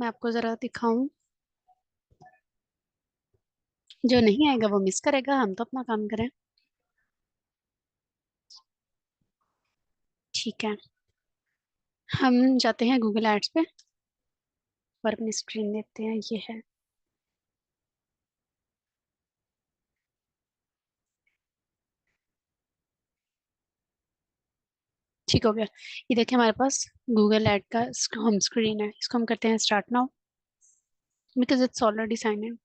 मैं आपको जरा दिखाऊं। जो नहीं आएगा वो मिस करेगा, हम तो अपना काम करें। ठीक है, हम जाते हैं गूगल एड्स पे और अपनी स्क्रीन देखते हैं। ये है। ठीक हो गया। ये देखिए हमारे पास गूगल ऐड का होम स्क्रीन है। इसको हम करते हैं start now because it's already sign in.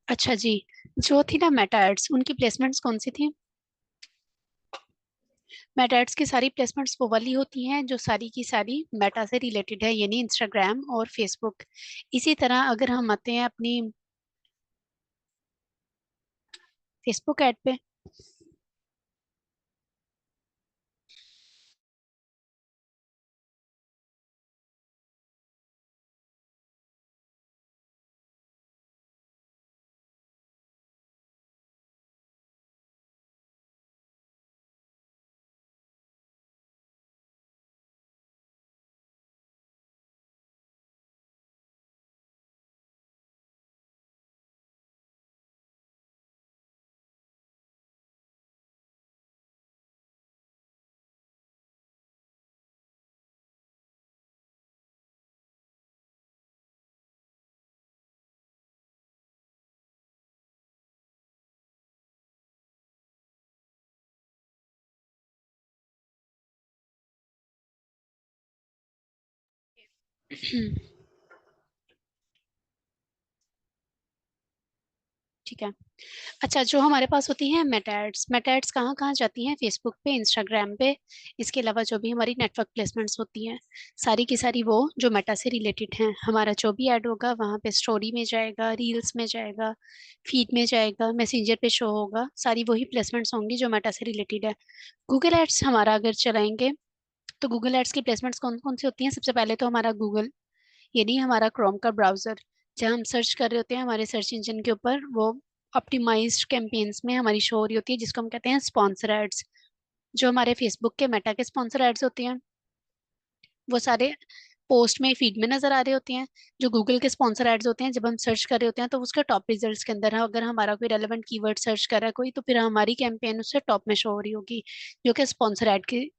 अच्छा जी, जो थी ना मेटा एड्स, उनकी प्लेसमेंट्स कौन सी थी? मेटा एड्स की सारी प्लेसमेंट्स वो वाली होती हैं जो सारी की सारी मेटा से रिलेटेड है, यानी इंस्टाग्राम और फेसबुक। इसी तरह अगर हम आते हैं अपनी फेसबुक ऐड पे। ठीक है। अच्छा, जो हमारे पास होती हैं मेटा एड्स कहाँ कहाँ जाती हैं? फेसबुक पे, इंस्टाग्राम पे। इसके अलावा जो भी हमारी नेटवर्क प्लेसमेंट्स होती हैं, सारी की सारी वो जो मेटा से रिलेटेड हैं। हमारा जो भी ऐड होगा वहाँ पे स्टोरी में जाएगा, रील्स में जाएगा, फीड में जाएगा, मैसेंजर पे शो होगा। सारी वही प्लेसमेंट्स होंगी जो मेटा से रिलेटेड है। गूगल एड्स हमारा अगर चलाएंगे तो गूगल एड्स की प्लेसमेंट्स कौन कौन सी होती हैं? सबसे पहले तो हमारा गूगल, यानी हमारा क्रोम का ब्राउजर, जहाँ हम सर्च कर रहे होते हैं हमारे सर्च इंजन के ऊपर, वो ऑप्टिमाइज्ड कैंपेन्स में हमारी शो हो रही होती है, जिसको हम कहते हैं स्पॉन्सर एड्स। जो हमारे फेसबुक के मेटा के स्पॉन्सर एड्स होते हैं वो सारे पोस्ट में, फीड में नजर आ रहे होते हैं। जो गूगल के स्पॉन्सर एड्स होते हैं, जब हम सर्च कर रहे होते हैं तो उसके टॉप रिजल्ट्स के अंदर है, अगर हमारा कोई रेलेवेंट कीवर्ड सर्च कर रहा है कोई, तो फिर हमारी कैंपेन उससे टॉप में शो हो रही होगी, जो कि स्पॉन्सर एड की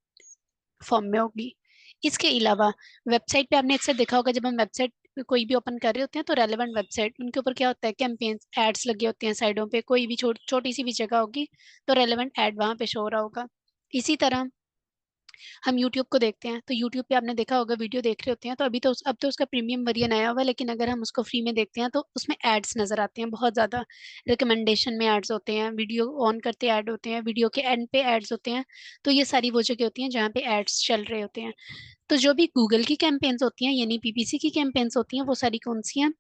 फॉर्म में होगी। इसके अलावा वेबसाइट पे आपने अक्सर देखा होगा, जब हम वेबसाइट कोई भी ओपन कर रहे होते हैं तो रेलेवेंट वेबसाइट, उनके ऊपर क्या होता है, कैंपेन एड्स लगे होते हैं साइडों पे। कोई भी छोटी सी भी जगह होगी तो रेलेवेंट एड वहां पे शो हो रहा होगा। इसी तरह हम यूट्यूब को देखते हैं तो यूट्यूब पे आपने देखा होगा, वीडियो देख रहे होते हैं तो अभी तो अब तो उसका प्रीमियम वर्जन आया हुआ है, लेकिन अगर हम उसको फ्री में देखते हैं तो उसमें एड्स नजर आते हैं बहुत ज्यादा। रिकमेंडेशन में एड्स होते हैं, वीडियो ऑन करते ऐड होते हैं, वीडियो के एंड पे एड्स होते हैं। तो ये सारी वो जगह होती हैं जहाँ पे एड्स चल रहे होते हैं। तो जो भी गूगल की कैंपेन्स होती हैं, यानी पीपीसी की कैंपेन्स होती हैं, वो सारी कौन सी हैं?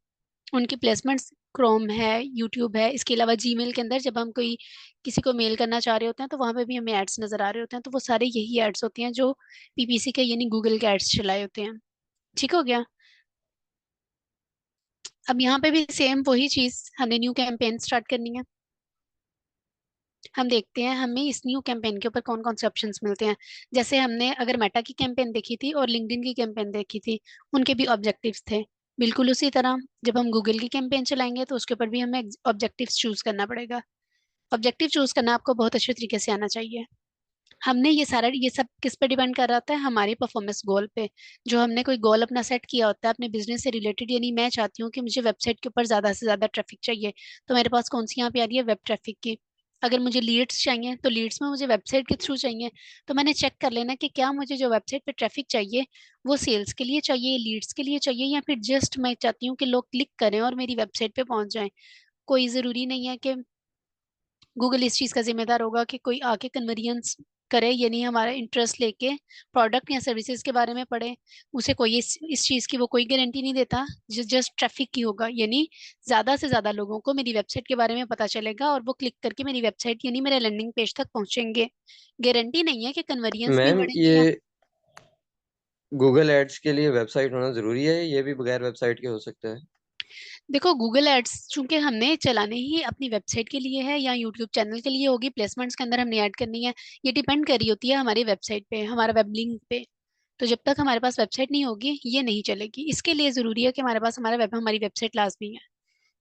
उनकी प्लेसमेंट्स क्रोम है, यूट्यूब है, इसके अलावा जीमेल के अंदर जब हम कोई किसी को मेल करना चाह रहे होते हैं तो वहां पे भी हमें एड्स नजर आ रहे होते हैं। तो वो सारे यही एड्स होती हैं जो पीपीसी के, यानी गूगल के एड्स चलाए होते हैं। ठीक हो गया। अब यहाँ पे भी सेम वही चीज, हमें न्यू कैंपेन स्टार्ट करनी है। हम देखते हैं हमें इस न्यू कैंपेन के ऊपर कौन कौन से ऑप्शंस मिलते हैं। जैसे हमने अगर मेटा की कैंपेन देखी थी और लिंक्डइन की कैंपेन देखी थी, उनके भी ऑब्जेक्टिव्स थे। बिल्कुल उसी तरह जब हम गूगल की कैंपेन चलाएंगे तो उसके ऊपर भी हमें ऑब्जेक्टिव्स चूज करना पड़ेगा। ऑब्जेक्टिव चूज करना आपको बहुत अच्छे तरीके से आना चाहिए। हमने ये सब किस पे डिपेंड कर रहा है? हमारे परफॉर्मेंस गोल पे। जो हमने कोई गोल अपना सेट किया होता है अपने बिजनेस से रिलेटेड, यानी मैं चाहती हूँ कि मुझे वेबसाइट के ऊपर ज्यादा से ज्यादा ट्रैफिक चाहिए, तो मेरे पास कौन सी यहाँ पे आ रही है? वेब ट्रैफिक की। अगर मुझे लीड्स चाहिए तो लीड्स में मुझे वेबसाइट के थ्रू चाहिए। तो मैंने चेक कर लेना कि क्या मुझे जो वेबसाइट पे ट्रैफिक चाहिए वो सेल्स के लिए चाहिए, लीड्स के लिए चाहिए, या फिर जस्ट मैं चाहती हूँ कि लोग क्लिक करें और मेरी वेबसाइट पे पहुंच जाएं। कोई जरूरी नहीं है कि गूगल इस चीज का जिम्मेदार होगा कि कोई आके कन्वर्जेंस करे, यानी हमारा इंटरेस्ट लेके प्रोडक्ट या सर्विसेज के बारे में पढ़े। उसे कोई इस चीज की वो कोई गारंटी नहीं देता। जस्ट ट्रैफिक की होगा, यानी ज्यादा से ज्यादा लोगों को मेरी वेबसाइट के बारे में पता चलेगा और वो क्लिक करके मेरी वेबसाइट यानी मेरे लैंडिंग पेज तक पहुंचेंगे। गारंटी नहीं है कि कन्वर्जेंस भी मैम, बढ़ेंगे ये या। गूगल एड्स के लिए वेबसाइट होना जरूरी है? ये भी बगैर वेबसाइट के हो सकता है? देखो गूगल एड्स चूंकि हमने चलाने ही अपनी वेबसाइट के लिए है या यूट्यूब चैनल के लिए होगी, प्लेसमेंट्स के अंदर हमने ऐड करनी है, ये डिपेंड कर रही होती है हमारी वेबसाइट पे, हमारा वेब लिंक पे। तो जब तक हमारे पास वेबसाइट नहीं होगी ये नहीं चलेगी। इसके लिए जरूरी है कि हमारे पास हमारी वेबसाइट लाजमी है।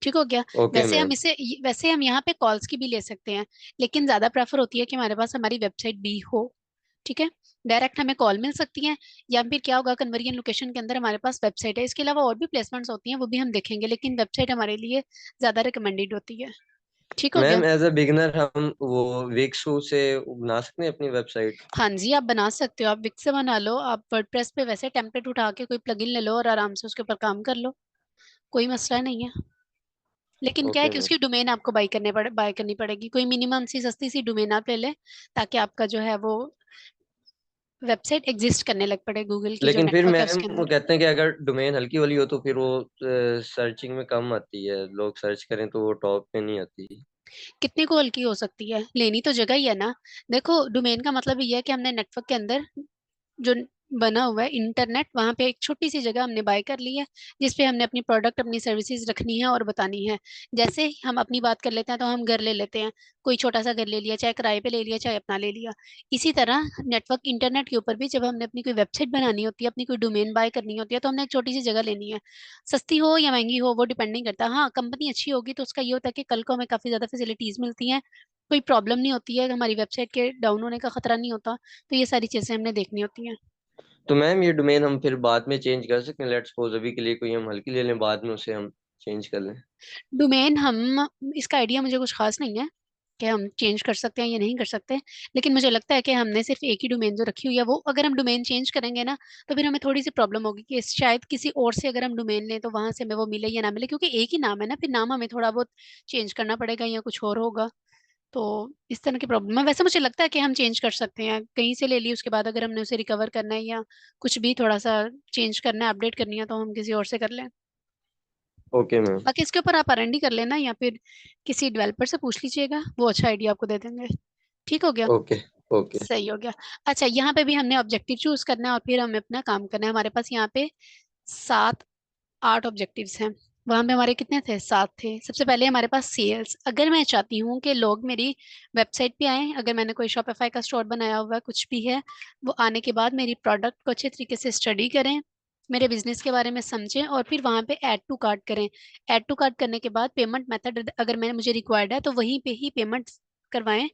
ठीक हो गया। ओके वैसे हम मैम। इसे वैसे हम यहाँ पे कॉल्स की भी ले सकते हैं, लेकिन ज्यादा प्रेफर होती है कि हमारे पास हमारी वेबसाइट भी हो। ठीक है। डायरेक्ट हमें कॉल मिल सकती है, या फिर क्या होगा, कन्वर्जन लोकेशन के अंदर हमारे पास वेबसाइट है। इसके अलावा और भी प्लेसमेंट्स होती हैं, वो भी हम देखेंगे, लेकिन वेबसाइट हमारे लिए ज्यादा रिकमेंडेड होती है। ठीक हो गया। मैम एज अ बिगनर हम वो विक्सू से बना सकते हैं अपनी वेबसाइट? हाँ जी, आप बना सकते हो, आप विक्स से बना लो, आप वर्डप्रेस पे वैसे टेम्पलेट उठा के कोई प्लगइन ले लो और आराम से उसके ऊपर काम कर लो, कोई मसला नहीं है। लेकिन क्या है ओके कि मैम। उसकी डोमेन आपको बाय करनी पड़ेगी, कोई मिनिमम सी सस्ती सी डोमेन आप ले लें, ताकि आपका जो है वो वेबसाइट एग्जिस्ट करने लग पड़े गूगल की जो लेकिन फिर नेटवर्क है मैम उसके वो अंदर। कहते हैं कि अगर डोमेन हल्की वाली हो तो फिर वो सर्चिंग में कम आती है, लोग सर्च करें तो वो टॉप पे नहीं आती। कितनी कॉल की हो सकती है, लेनी तो जगह ही है ना। देखो डोमेन का मतलब ये है कि हमने नेटवर्क के अंदर जो बना हुआ है इंटरनेट, वहां पे एक छोटी सी जगह हमने बाय कर ली है, जिसपे हमने अपनी प्रोडक्ट अपनी सर्विसेज रखनी है और बतानी है। जैसे हम अपनी बात कर लेते हैं तो हम घर ले लेते हैं, कोई छोटा सा घर ले लिया, चाहे किराए पे ले लिया चाहे अपना ले लिया। इसी तरह नेटवर्क इंटरनेट के ऊपर भी जब हमने अपनी कोई वेबसाइट बनानी होती है, अपनी कोई डोमेन बाय करनी होती है, तो हमने एक छोटी सी जगह लेनी है। सस्ती हो या महंगी हो वो डिपेंड नहीं करता। हाँ, कंपनी अच्छी होगी तो उसका ये होता है कि कल को हमें काफी ज्यादा फैसिलिटीज मिलती हैं, कोई प्रॉब्लम नहीं होती है, हमारी वेबसाइट के डाउन होने का खतरा नहीं होता। तो ये सारी चीजें हमने देखनी होती हैं। तो मैम ये डोमेन हम फिर बाद में चेंज कर सकते हैं? लेट्स सपोज अभी के लिए कोई हम हल्की ले लें, बाद में उसे हम चेंज कर लें। डोमेन हम इसका आइडिया मुझे कुछ खास नहीं है कि हम चेंज कर सकते हैं या नहीं कर सकते, लेकिन मुझे लगता है कि हमने सिर्फ एक ही डोमेन जो रखी हुई है वो अगर हम डोमेन चेंज करेंगे ना, तो फिर हमें थोड़ी सी प्रॉब्लम होगी कि शायद किसी और से अगर हम डोमेन लें तो वहां से हमें वो मिले या ना मिले, क्योंकि एक ही नाम है ना, फिर नाम हमें थोड़ा बहुत चेंज करना पड़ेगा या कुछ और होगा। तो इस तरह की प्रॉब्लम है। वैसे मुझे लगता है कि हम चेंज कर सकते हैं, कहीं से ले ली उसके बाद अगर हमने उसे रिकवर करना है या कुछ भी थोड़ा सा चेंज करना है, अपडेट करनी है, तो हम किसी और से कर लें। Okay ma'am. बाकी इसके ऊपर आप R&D कर लेना या फिर किसी डेवलपर से पूछ लीजिएगा, वो अच्छा आइडिया आपको दे देंगे। ठीक हो गया। ओके। ओके। सही हो गया। अच्छा, यहाँ पे भी हमने ऑब्जेक्टिव चूज करना है और फिर हमें अपना काम करना है। हमारे पास यहाँ पे 7 8 ऑब्जेक्टिव्स हैं। वहां पे हमारे कितने थे, 7 थे। सबसे पहले हमारे पास सेल्स। अगर मैं चाहती हूँ कि लोग मेरी वेबसाइट पे आए, अगर मैंने कोई शॉपिफाई का स्टोर बनाया हुआ है, कुछ भी है, वो आने के बाद मेरी प्रोडक्ट को अच्छे तरीके से स्टडी करें, मेरे बिजनेस के बारे में समझें और फिर वहां पे ऐड टू कार्ट करें। ऐड टू कार्ट करने के बाद पेमेंट मेथड अगर मैंने मुझे रिक्वायर्ड है तो वहीं पे ही पेमेंट करवाएं,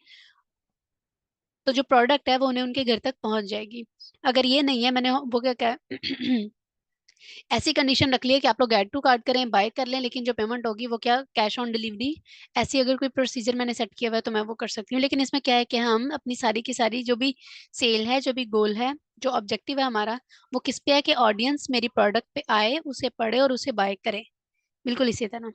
तो जो प्रोडक्ट है वो उन्हें उनके घर तक पहुंच जाएगी। अगर ये नहीं है, मैंने वो क्या क्या ऐसी कंडीशन रख ली है कि आप लोग ऐड टू कार्ट करें, बाय कर लें, लेकिन जो पेमेंट होगी वो क्या, कैश ऑन डिलीवरी। ऐसी अगर कोई प्रोसीजर मैंने सेट किया हुआ है तो मैं वो कर सकती हूँ। लेकिन इसमें क्या है कि हम अपनी सारी की सारी जो भी सेल है, जो भी गोल है, जो ऑब्जेक्टिव है हमारा, वो किस पे है कि ऑडियंस मेरी प्रोडक्ट पे आए, उसे पढ़े और उसे बाय करे। बिल्कुल इसी तरह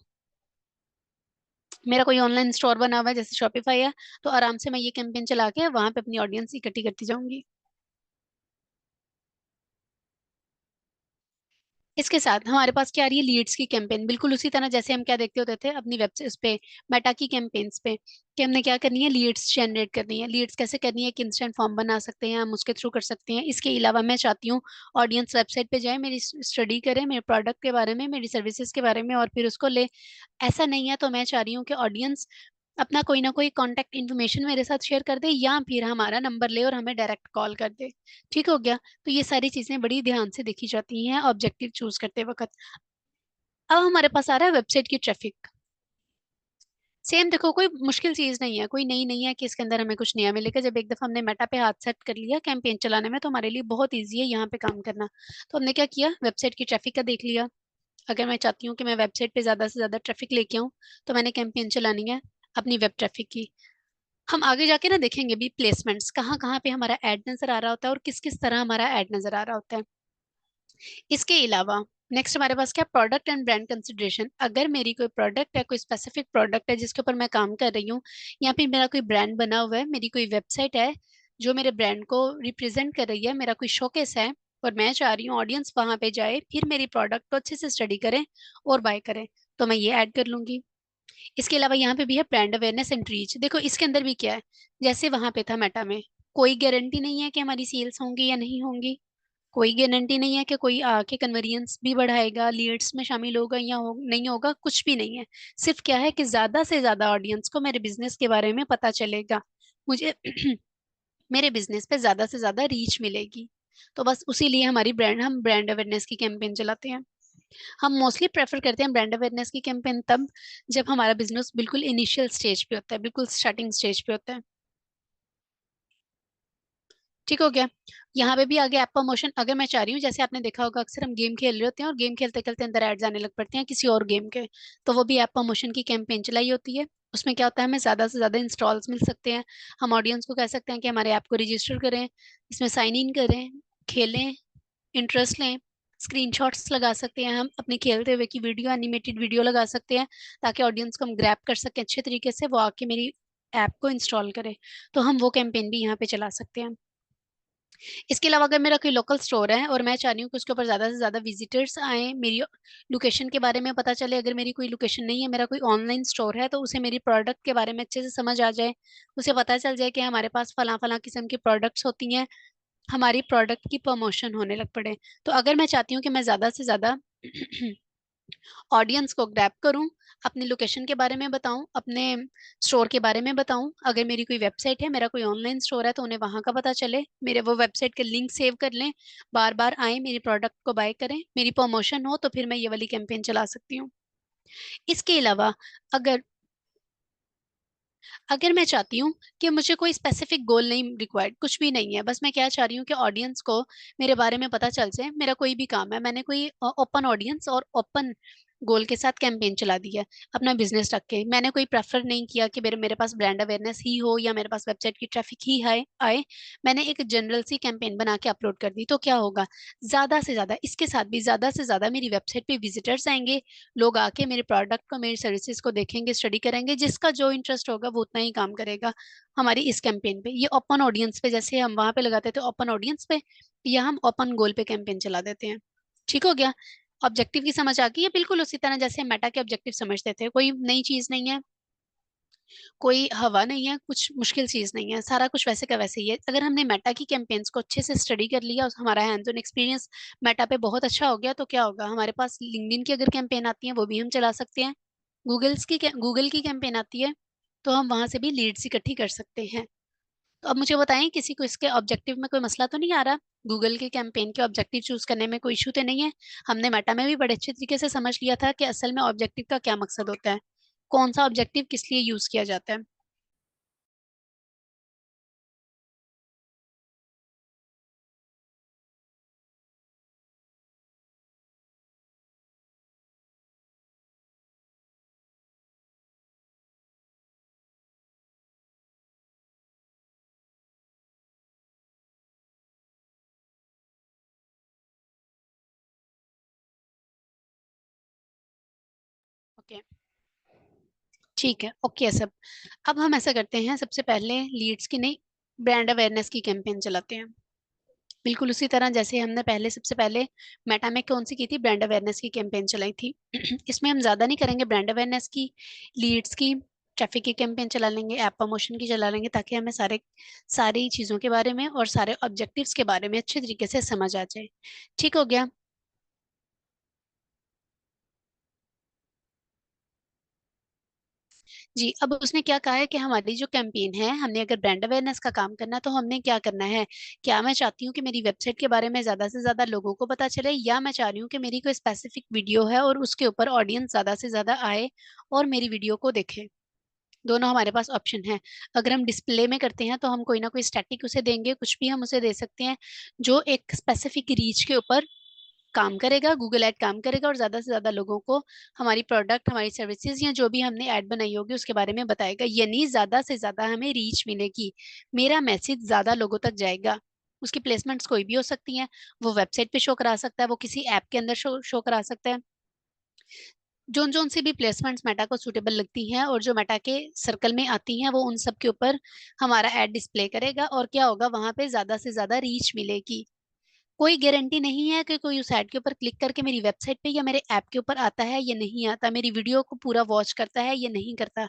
मेरा कोई ऑनलाइन स्टोर बना हुआ है जैसे शॉपिफाई है, तो आराम से मैं ये कैंपेन चला के वहां पे अपनी ऑडियंस इकट्ठी करती जाऊंगी। इसके साथ हमारे पास क्या आ रही है, लीड्स की कैंपेन, बिल्कुल उसी तरह जैसे हम क्या देखते होते थे अपनी वेबसाइट पे, मेटा की कैंपेन्स पे, कि हमने क्या करनी है, लीड्स जनरेट करनी है। लीड्स कैसे करनी है, कि इंस्टेंट फॉर्म बना सकते हैं हम, उसके थ्रू कर सकते हैं। इसके अलावा मैं चाहती हूँ ऑडियंस वेबसाइट पे जाए, मेरी स्टडी करे, मेरे प्रोडक्ट के बारे में, मेरी सर्विसेज के बारे में, और फिर उसको ले। ऐसा नहीं है तो मैं चाह रही हूँ कि ऑडियंस अपना कोई ना कोई कांटेक्ट इन्फॉर्मेशन मेरे साथ शेयर कर दे, या फिर हमारा नंबर ले और हमें डायरेक्ट कॉल कर दे। ठीक हो गया। तो ये सारी चीजें बड़ी ध्यान से देखी जाती हैं ऑब्जेक्टिव चूज करते वक्त। अब हमारे पास आ रहा है वेबसाइट की ट्रैफिक। सेम देखो, कोई मुश्किल चीज नहीं है, कोई नई नहीं है कि इसके अंदर हमें कुछ नया मिलेगा। जब एक दफा हमने मेटा पे हाथ सेट कर लिया कैंपेन चलाने में, तो हमारे लिए बहुत ईजी है यहाँ पे काम करना। तो हमने क्या किया, वेबसाइट की ट्रैफिक का देख लिया। अगर मैं चाहती हूँ कि मैं वेबसाइट पे ज्यादा से ज्यादा ट्रैफिक लेके आऊँ, तो मैंने कैंपेन चलानी है अपनी वेब ट्रैफिक की। हम आगे जाके ना देखेंगे भी प्लेसमेंट्स कहाँ कहाँ पे हमारा ऐड नजर आ रहा होता है और किस किस तरह हमारा ऐड नजर आ रहा होता है। इसके अलावा नेक्स्ट हमारे पास क्या, प्रोडक्ट एंड ब्रांड कंसिडरेशन। अगर मेरी कोई प्रोडक्ट है, कोई स्पेसिफिक प्रोडक्ट है जिसके ऊपर मैं काम कर रही हूँ, या फिर मेरा कोई ब्रांड बना हुआ है, मेरी कोई वेबसाइट है जो मेरे ब्रांड को रिप्रेजेंट कर रही है, मेरा कोई शोकेस है, और मैं चाह रही हूँ ऑडियंस वहां पे जाए, फिर मेरी प्रोडक्ट को अच्छे से स्टडी करें और बाय करें, तो मैं ये ऐड कर लूंगी। इसके अलावा यहाँ पे भी है ब्रांड अवेयरनेस एंड रीच। देखो इसके अंदर भी क्या है, जैसे वहां पे था मेटा में, कोई गारंटी नहीं है कि हमारी सेल्स होंगी या नहीं होंगी, कोई गारंटी नहीं है कि कोई आके कन्वर्जेंस भी बढ़ाएगा, लीड्स में शामिल होगा या नहीं होगा, कुछ भी नहीं है। सिर्फ क्या है कि ज्यादा से ज्यादा ऑडियंस को मेरे बिजनेस के बारे में पता चलेगा, मुझे मेरे बिजनेस पे ज्यादा से ज्यादा रीच मिलेगी। तो बस उसी लिए हम ब्रांड अवेयरनेस की कैंपेन चलाते हैं। हम मोस्टली प्रेफर करते हैं ब्रांड अवेयरनेस की कैंपेन तब जब हमारा बिजनेस बिल्कुल इनिशियल स्टेज पे होता है, बिल्कुल स्टार्टिंग स्टेज पे होता है। ठीक हो गया। यहाँ पे भी आगे ऐप प्रमोशन अगर मैं चाह रही हूँ, जैसे आपने देखा होगा अक्सर हम गेम खेल रहे होते हैं और गेम खेलते खेलते अंदर एड्स आने लग पड़ते हैं किसी और गेम के, तो वो भी ऐप प्रमोशन की कैंपेन चलाई होती है। उसमें क्या होता है, हमें ज्यादा से ज्यादा इंस्टॉल्स मिल सकते हैं। हम ऑडियंस को कह सकते हैं कि हमारे ऐप को रजिस्टर करें, इसमें साइन इन करें, खेलें, इंटरेस्ट लें। स्क्रीनशॉट्स लगा सकते हैं, हम अपने खेलते हुए की वीडियो, एनिमेटेड वीडियो लगा सकते हैं, ताकि ऑडियंस को हम ग्रैब कर सकें अच्छे तरीके से, वो आके मेरी ऐप को इंस्टॉल करे। तो हम वो कैंपेन भी यहाँ पे चला सकते हैं। इसके अलावा अगर मेरा कोई लोकल स्टोर है और मैं चाह रही हूँ कि उसके ऊपर ज्यादा से ज्यादा विजिटर्स आए, मेरी लोकेशन के बारे में पता चले, अगर मेरी कोई लोकेशन नहीं है, मेरा कोई ऑनलाइन स्टोर है, तो उसे मेरी प्रोडक्ट के बारे में अच्छे से समझ आ जाए, उसे पता चल जाए कि हमारे पास फला फला किस्म की प्रोडक्ट्स होती हैं, हमारी प्रोडक्ट की प्रमोशन होने लग पड़े। तो अगर मैं चाहती हूँ कि मैं ज्यादा से ज्यादा ऑडियंस को ग्रैब करूं, अपनी लोकेशन के बारे में बताऊं, अपने स्टोर के बारे में बताऊं, अगर मेरी कोई वेबसाइट है, मेरा कोई ऑनलाइन स्टोर है, तो उन्हें वहां का पता चले, मेरे वो वेबसाइट के लिंक सेव कर लें, बार बार आए मेरी प्रोडक्ट को बाय करें, मेरी प्रमोशन हो, तो फिर मैं ये वाली कैंपेन चला सकती हूँ। इसके अलावा अगर अगर मैं चाहती हूँ कि मुझे कोई स्पेसिफिक गोल नहीं रिक्वायर्ड, कुछ भी नहीं है, बस मैं क्या चाह रही हूँ कि ऑडियंस को मेरे बारे में पता चल जाए, मेरा कोई भी काम है, मैंने कोई ओपन ऑडियंस और ओपन गोल के साथ कैंपेन चला दी है, अपना बिजनेस रख के, मैंने कोई प्रेफर नहीं किया कि मेरे मेरे पास ब्रांड अवेयरनेस ही हो या मेरे पास वेबसाइट की ट्रैफिक ही आए, मैंने एक जनरल सी कैंपेन बना के अपलोड कर दी, तो क्या होगा, ज्यादा से ज्यादा, इसके साथ भी ज्यादा से ज्यादा मेरी वेबसाइट पे विजिटर्स आएंगे, लोग आके मेरे प्रोडक्ट को, मेरी सर्विसेज को देखेंगे, स्टडी करेंगे, जिसका जो इंटरेस्ट होगा वो उतना ही काम करेगा हमारी इस कैंपेन पे। ये ओपन ऑडियंस पे, जैसे हम वहां पे लगाते थे ओपन ऑडियंस पे, या हम ओपन गोल पे कैंपेन चला देते हैं। ठीक हो गया। ऑब्जेक्टिव की समझ आ गई है, बिल्कुल उसी तरह जैसे हम मेटा के ऑब्जेक्टिव समझते थे, कोई नई चीज नहीं है, कोई हवा नहीं है, कुछ मुश्किल चीज नहीं है, सारा कुछ वैसे का वैसे ही है। अगर हमने मेटा की कैंपेन्स को अच्छे से स्टडी कर लिया और हमारा हैंड्स ऑन एक्सपीरियंस मेटा पे बहुत अच्छा हो गया, तो क्या होगा, हमारे पास लिंक्डइन की अगर कैंपेन आती है वो भी हम चला सकते हैं, गूगल की कैंपेन आती है, तो हम वहां से भी लीड्स इकट्ठी कर सकते हैं। तो अब मुझे बताएं, किसी को इसके ऑब्जेक्टिव में कोई मसला तो नहीं आ रहा, गूगल के कैंपेन के ऑब्जेक्टिव चूज करने में कोई इशू तो नहीं है? हमने मेटा में भी बड़े अच्छे तरीके से समझ लिया था कि असल में ऑब्जेक्टिव का क्या मकसद होता है, कौन सा ऑब्जेक्टिव किस लिए यूज किया जाता है। ओके, ठीक है, ओके सब। अब हम ऐसा करते हैं, सबसे पहले लीड्स की नहीं, ब्रांड अवेयरनेस की कैंपेन चलाते हैं, बिल्कुल उसी तरह जैसे हमने पहले सबसे पहले मेटा में कौन सी की थी, ब्रांड अवेयरनेस की कैंपेन चलाई थी। इसमें हम ज्यादा नहीं करेंगे ब्रांड अवेयरनेस की, लीड्स की, ट्रैफिक की कैंपेन चला लेंगे, ऐप प्रमोशन की चला लेंगे, ताकि हमें सारी चीजों के बारे में और सारे ऑब्जेक्टिव्स के बारे में अच्छे तरीके से समझ आ जाए। ठीक हो गया। जी, अब उसने क्या कहा है कि हमारी जो कैंपेन है, हमने अगर ब्रांड अवेयरनेस का काम करना है, तो हमने क्या करना है, क्या मैं चाहती हूँ कि मेरी वेबसाइट के बारे में ज्यादा से ज्यादा लोगों को पता चले, या मैं चाह रही हूँ कि मेरी कोई स्पेसिफिक वीडियो है और उसके ऊपर ऑडियंस ज्यादा से ज्यादा आए और मेरी वीडियो को देखे। दोनों हमारे पास ऑप्शन है। अगर हम डिस्प्ले में करते हैं तो हम कोई ना कोई स्टैटिक उसे देंगे, कुछ भी हम उसे दे सकते हैं जो एक स्पेसिफिक रीच के ऊपर काम करेगा, गूगल ऐड काम करेगा और ज्यादा से ज्यादा लोगों को हमारी प्रोडक्ट, हमारी सर्विसेज या जो भी हमने ऐड बनाई होगी उसके बारे में बताएगा, यानी ज्यादा से ज्यादा हमें रीच मिलेगी, मेरा मैसेज ज्यादा लोगों तक जाएगा। उसकी प्लेसमेंट्स कोई भी हो सकती हैं, वो वेबसाइट पे शो करा सकता है, वो किसी ऐप के अंदर शो करा सकता है, जोन जोन सी भी प्लेसमेंट्स मेटा को सूटेबल लगती हैं और जो मेटा के सर्कल में आती हैं, वो उन सब के ऊपर हमारा ऐड डिस्प्ले करेगा, और क्या होगा, वहां पे ज्यादा से ज्यादा रीच मिलेगी। कोई गारंटी नहीं है कि कोई उस ऐड के ऊपर क्लिक करके मेरी वेबसाइट पे या मेरे ऐप के ऊपर आता है या नहीं आता, मेरी वीडियो को पूरा वॉच करता है या नहीं करता,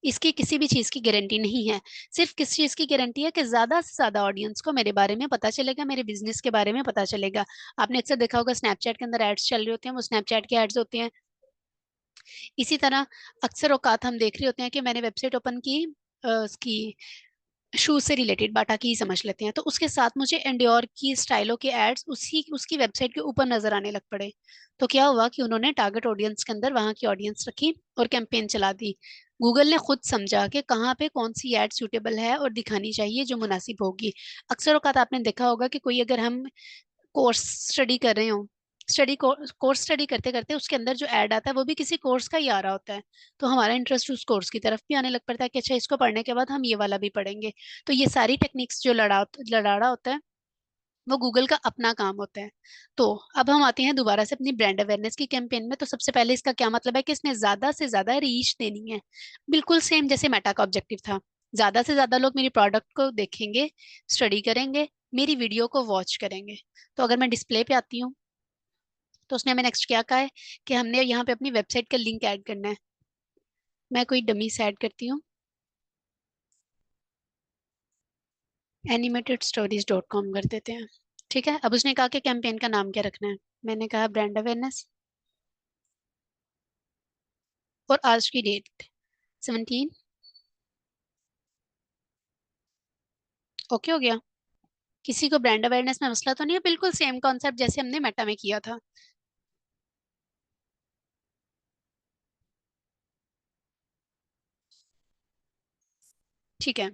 इसकी किसी भी चीज की गारंटी नहीं है। सिर्फ किस चीज की गारंटी है कि ज्यादा से ज्यादा ऑडियंस को मेरे बारे में पता चलेगा, मेरे बिजनेस के बारे में पता चलेगा। आपने अक्सर देखा होगा स्नैपचैट के अंदर एड्स चल रहे होते हैं, वो स्नैपचैट के एड्स होते हैं। इसी तरह अक्सर औकात हम देख रहे होते हैं कि मैंने वेबसाइट ओपन की, उसकी शूज से रिलेटेड बाटा की ही समझ लेते हैं, तो उसके साथ मुझे एंडियोर की स्टाइलों के एड्स उसी उसकी वेबसाइट के ऊपर नजर आने लग पड़े। तो क्या हुआ कि उन्होंने टारगेट ऑडियंस के अंदर वहां की ऑडियंस रखी और कैंपेन चला दी। गूगल ने खुद समझा कि कहाँ पे कौन सी एड सूटेबल है और दिखानी चाहिए जो मुनासिब होगी। अक्सर औकात आपने देखा होगा कि कोई अगर हम कोर्स स्टडी कर रहे हो, कोर्स स्टडी करते करते उसके अंदर जो ऐड आता है वो भी किसी कोर्स का ही आ रहा होता है, तो हमारा इंटरेस्ट उस कोर्स की तरफ भी आने लग पड़ता है कि अच्छा इसको पढ़ने के बाद हम ये वाला भी पढ़ेंगे। तो ये सारी टेक्निक्स जो लड़ाड़ा होता है वो गूगल का अपना काम होता है। तो अब हम आते हैं दोबारा से अपनी ब्रांड अवेयरनेस की कैंपेन में। तो सबसे पहले इसका क्या मतलब है कि इसने ज्यादा से ज्यादा रीच देनी है। बिल्कुल सेम जैसे मेटा का ऑब्जेक्टिव था, ज्यादा से ज्यादा लोग मेरी प्रोडक्ट को देखेंगे, स्टडी करेंगे, मेरी वीडियो को वॉच करेंगे। तो अगर मैं डिस्प्ले पे आती हूँ, तो उसने हमें नेक्स्ट क्या कहा है कि हमने यहाँ पे अपनी वेबसाइट का लिंक ऐड करना है। मैं कोई डमी से ऐड करती हूँ, animatedstories.com कर देते हैं। ठीक है, अब उसने कहा कि कैंपेन का नाम क्या रखना है। मैंने कहा ब्रांड अवेयरनेस, और आज की डेट 17। ओके हो गया। किसी को ब्रांड अवेयरनेस में मसला तो नहीं है, बिल्कुल सेम कॉन्सेप्ट जैसे हमने मेटा में किया था। ठीक है।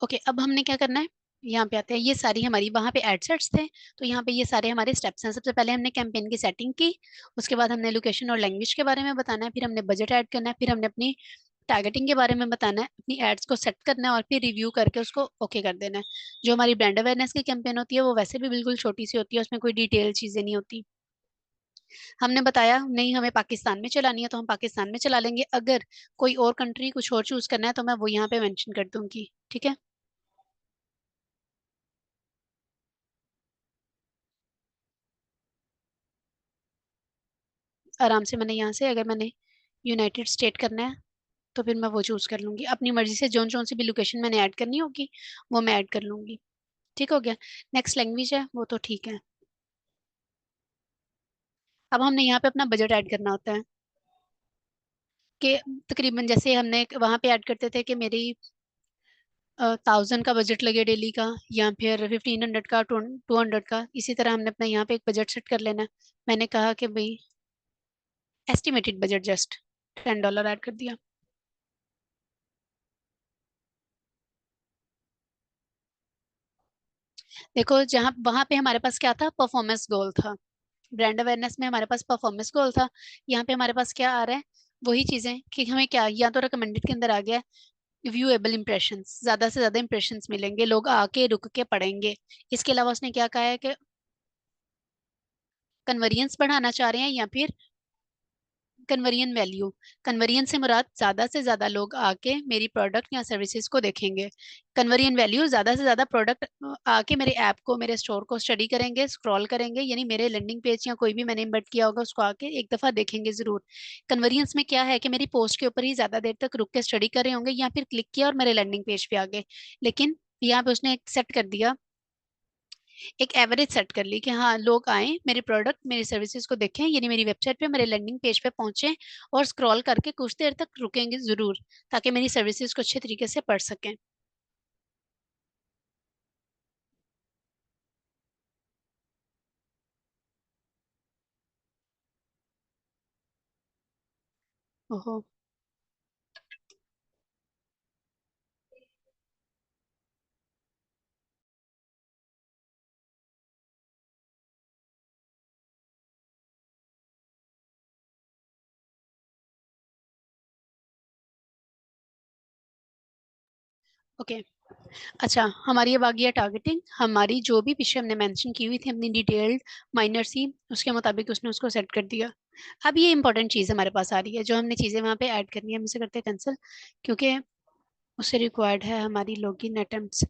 ओके, अब हमने क्या करना है, यहाँ पे आते हैं। ये सारी हमारी वहाँ पे एड सेट्स थे, तो यहाँ पे ये सारे हमारे स्टेप्स हैं। सबसे पहले हमने कैंपेन की सेटिंग की, उसके बाद हमने लोकेशन और लैंग्वेज के बारे में बताना है, फिर हमने बजट ऐड करना है, फिर हमने अपनी टारगेटिंग के बारे में बताना है, अपनी एड्स को सेट करना है और फिर रिव्यू करके उसको ओके कर देना है। जो हमारी ब्रांड अवेयरनेस की कैंपेन होती है वो वैसे भी बिल्कुल छोटी सी होती है, उसमें कोई डिटेल चीजें नहीं होती। हमने बताया नहीं हमें पाकिस्तान में चलानी है तो हम पाकिस्तान में चला लेंगे, अगर कोई और कंट्री कुछ और चूज करना है तो मैं वो यहाँ पे मेंशन कर दूंगी। ठीक है। आराम से मैंने यहाँ से, अगर मैंने यूनाइटेड स्टेट करना है तो फिर मैं वो चूज कर लूंगी अपनी मर्जी से, जोन जोन सी भी लोकेशन मैंने ऐड करनी होगी वो मैं ऐड कर लूंगी। ठीक हो गया। नेक्स्ट लैंग्वेज है वो तो ठीक है। अब हमने यहाँ पे अपना बजट ऐड करना होता है कि तकरीबन जैसे हमने वहां पे ऐड करते थे कि मेरी 1000 का बजट लगे डेली का, या फिर 1500 का, 200 का, इसी तरह हमने अपना यहाँ पे एक बजट सेट कर लेना है। मैंने कहा कि भाई एस्टिमेटेड बजट जस्ट $10 ऐड कर दिया। देखो जहाँ वहां पे हमारे पास क्या था, परफॉर्मेंस गोल था। ब्रांड अवेयरनेस में हमारे पास परफॉर्मेंस गोल था। यहाँ पे हमारे पास क्या आ रहा है, वही चीजें कि हमें क्या, या तो रिकमेंडेड के अंदर आ गया व्यूएबल इंप्रेशंस, ज्यादा से ज्यादा इंप्रेशंस मिलेंगे, लोग आके रुक के पढ़ेंगे। इसके अलावा उसने क्या कहा है कि कन्वर्जेंस बढ़ाना चाह रहे हैं या फिर कन्वर्जन वैल्यू। कन्वर्जन से मुराद ज्यादा से ज्यादा लोग आके मेरी प्रोडक्ट या सर्विसेज को देखेंगे। कन्वर्जन वैल्यू ज्यादा से ज्यादा प्रोडक्ट आके मेरे ऐप को, मेरे स्टोर को स्टडी करेंगे, स्क्रॉल करेंगे, यानी मेरे लैंडिंग पेज या कोई भी मैंने इम्बेड किया होगा उसको आके एक दफा देखेंगे जरूर। कन्वर्जेंस में क्या है कि मेरी पोस्ट के ऊपर ही ज्यादा देर तक रुक के स्टडी कर रहे होंगे या फिर क्लिक किया और मेरे लैंडिंग पेज पे आ गए। लेकिन यहाँ पे उसने एक सेट कर दिया, एक एवरेज सेट कर ली कि हाँ लोग आए मेरे प्रोडक्ट मेरी सर्विसेज को देखें, यानी मेरी वेबसाइट पे मेरे लैंडिंग पेज पे पहुंचे और स्क्रॉल करके कुछ देर तक रुकेंगे जरूर, ताकि मेरी सर्विसेज को अच्छे तरीके से पढ़ सकें। ओहो। ओके। अच्छा, हमारी अब आ गई है टारगेटिंग। हमारी जो भी पीछे हमने मेंशन की हुई थी अपनी डिटेल्ड माइनर सी, उसके मुताबिक उसने उसको सेट कर दिया। अब ये इंपॉर्टेंट चीज हमारे पास आ रही है, जो हमने चीजें वहां पे ऐड करनी है हम इसे करते हैं कैंसिल, क्योंकि उससे रिक्वायर्ड है हमारी लॉगिन अटेम्प्ट्स।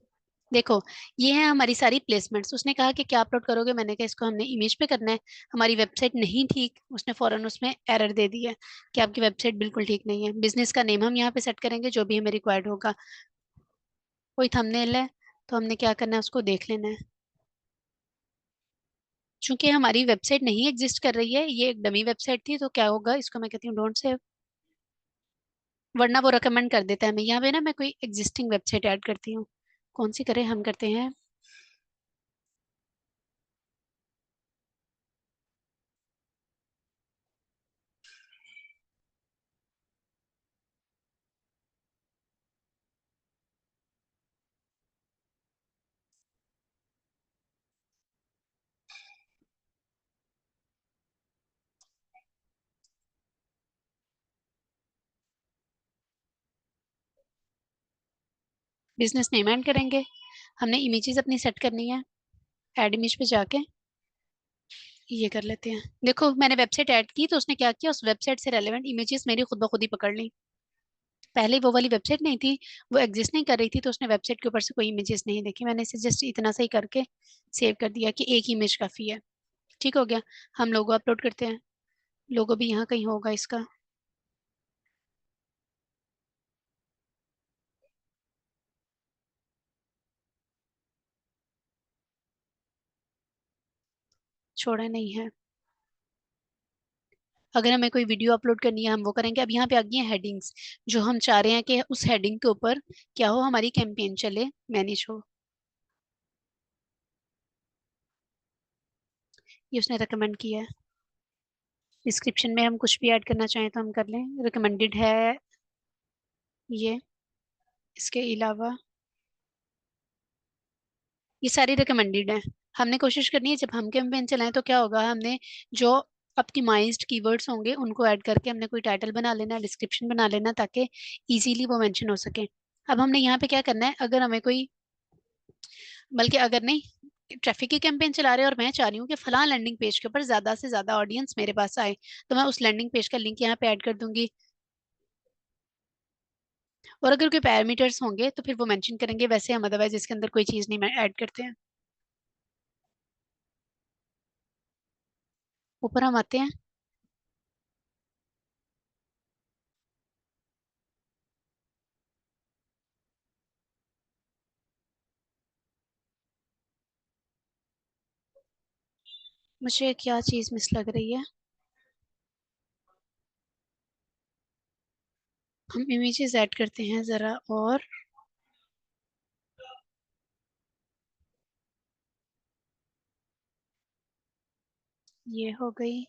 देखो, ये है हमारी सारी प्लेसमेंट्स। उसने कहा कि क्या अपलोड करोगे, मैंने कहा इसको हमने इमेज पे करना है। हमारी वेबसाइट नहीं ठीक, उसने फौरन उसमें एरर दे दी है कि आपकी वेबसाइट बिल्कुल ठीक नहीं है। बिजनेस का नेम हम यहाँ पे सेट करेंगे जो भी हमें रिक्वायर्ड होगा। कोई थंबनेल है तो हमने क्या करना है, उसको देख लेना है। चूंकि हमारी वेबसाइट नहीं एग्जिस्ट कर रही है, ये एक डमी वेबसाइट थी, तो क्या होगा, इसको मैं कहती हूँ डोंट सेव, वरना वो रिकमेंड कर देता है। मैं यहाँ पे ना मैं कोई एग्जिस्टिंग वेबसाइट ऐड करती हूँ। कौन सी करें, हम करते हैं बिजनेस नेम ऐड करेंगे। हमने इमेजेस अपनी सेट करनी है। ऐड इमेज पे जाके ये कर लेते हैं। देखो, मैंने वेबसाइट ऐड की तो उसने क्या किया, उस वेबसाइट से रेलेवेंट इमेजेस मेरी खुद ब खुद ही पकड़ ली। पहले वो वाली वेबसाइट नहीं थी, वो एग्जिस्ट नहीं कर रही थी, तो उसने वेबसाइट के ऊपर से कोई इमेजेस नहीं देखी। मैंने इसे जस्ट इतना सही करके सेव कर दिया कि एक इमेज काफी है। ठीक हो गया। हम लोगो अपलोड करते हैं। लोगो भी यहाँ कहीं होगा इसका। छोड़ा नहीं है। अगर हमें कोई वीडियो अपलोड करनी है हम वो करेंगे। अब यहाँ पे आ गई है हेडिंग्स, जो हम चाह रहे हैं कि उस हेडिंग के ऊपर क्या हो, हमारी कैंपेन चले, मैनेज हो। ये उसने रिकमेंड किया है। डिस्क्रिप्शन में हम कुछ भी ऐड करना चाहें तो हम कर लें, रिकमेंडेड है ये। इसके अलावा ये सारी रिकमेंडेड है। हमने कोशिश करनी है जब हम कैंपेन चलाएं तो क्या होगा, हमने जो ऑप्टिमाइज्ड कीवर्ड्स होंगे उनको ऐड करके हमने कोई टाइटल बना लेना, डिस्क्रिप्शन बना लेना, ताकि इजीली वो मेंशन हो सके। अब हमने यहाँ पे क्या करना है, अगर हमें कोई, बल्कि अगर नहीं, ट्रैफिक की कैंपेन चला रहे हैं और मैं चाह रही हूँ कि फलां लैंडिंग पेज के ऊपर ज्यादा से ज्यादा ऑडियंस मेरे पास आए, तो मैं उस लैंडिंग पेज का लिंक यहाँ पे ऐड कर दूंगी। और अगर कोई पैरामीटर्स होंगे तो फिर वो मेंशन करेंगे, वैसे हम अदरवाइज इसके अंदर कोई चीज नहीं ऐड करते हैं। ऊपर हम आते हैं। मुझे क्या चीज मिस लग रही है। हम इमेजेस ऐड करते हैं जरा, और ये हो गई।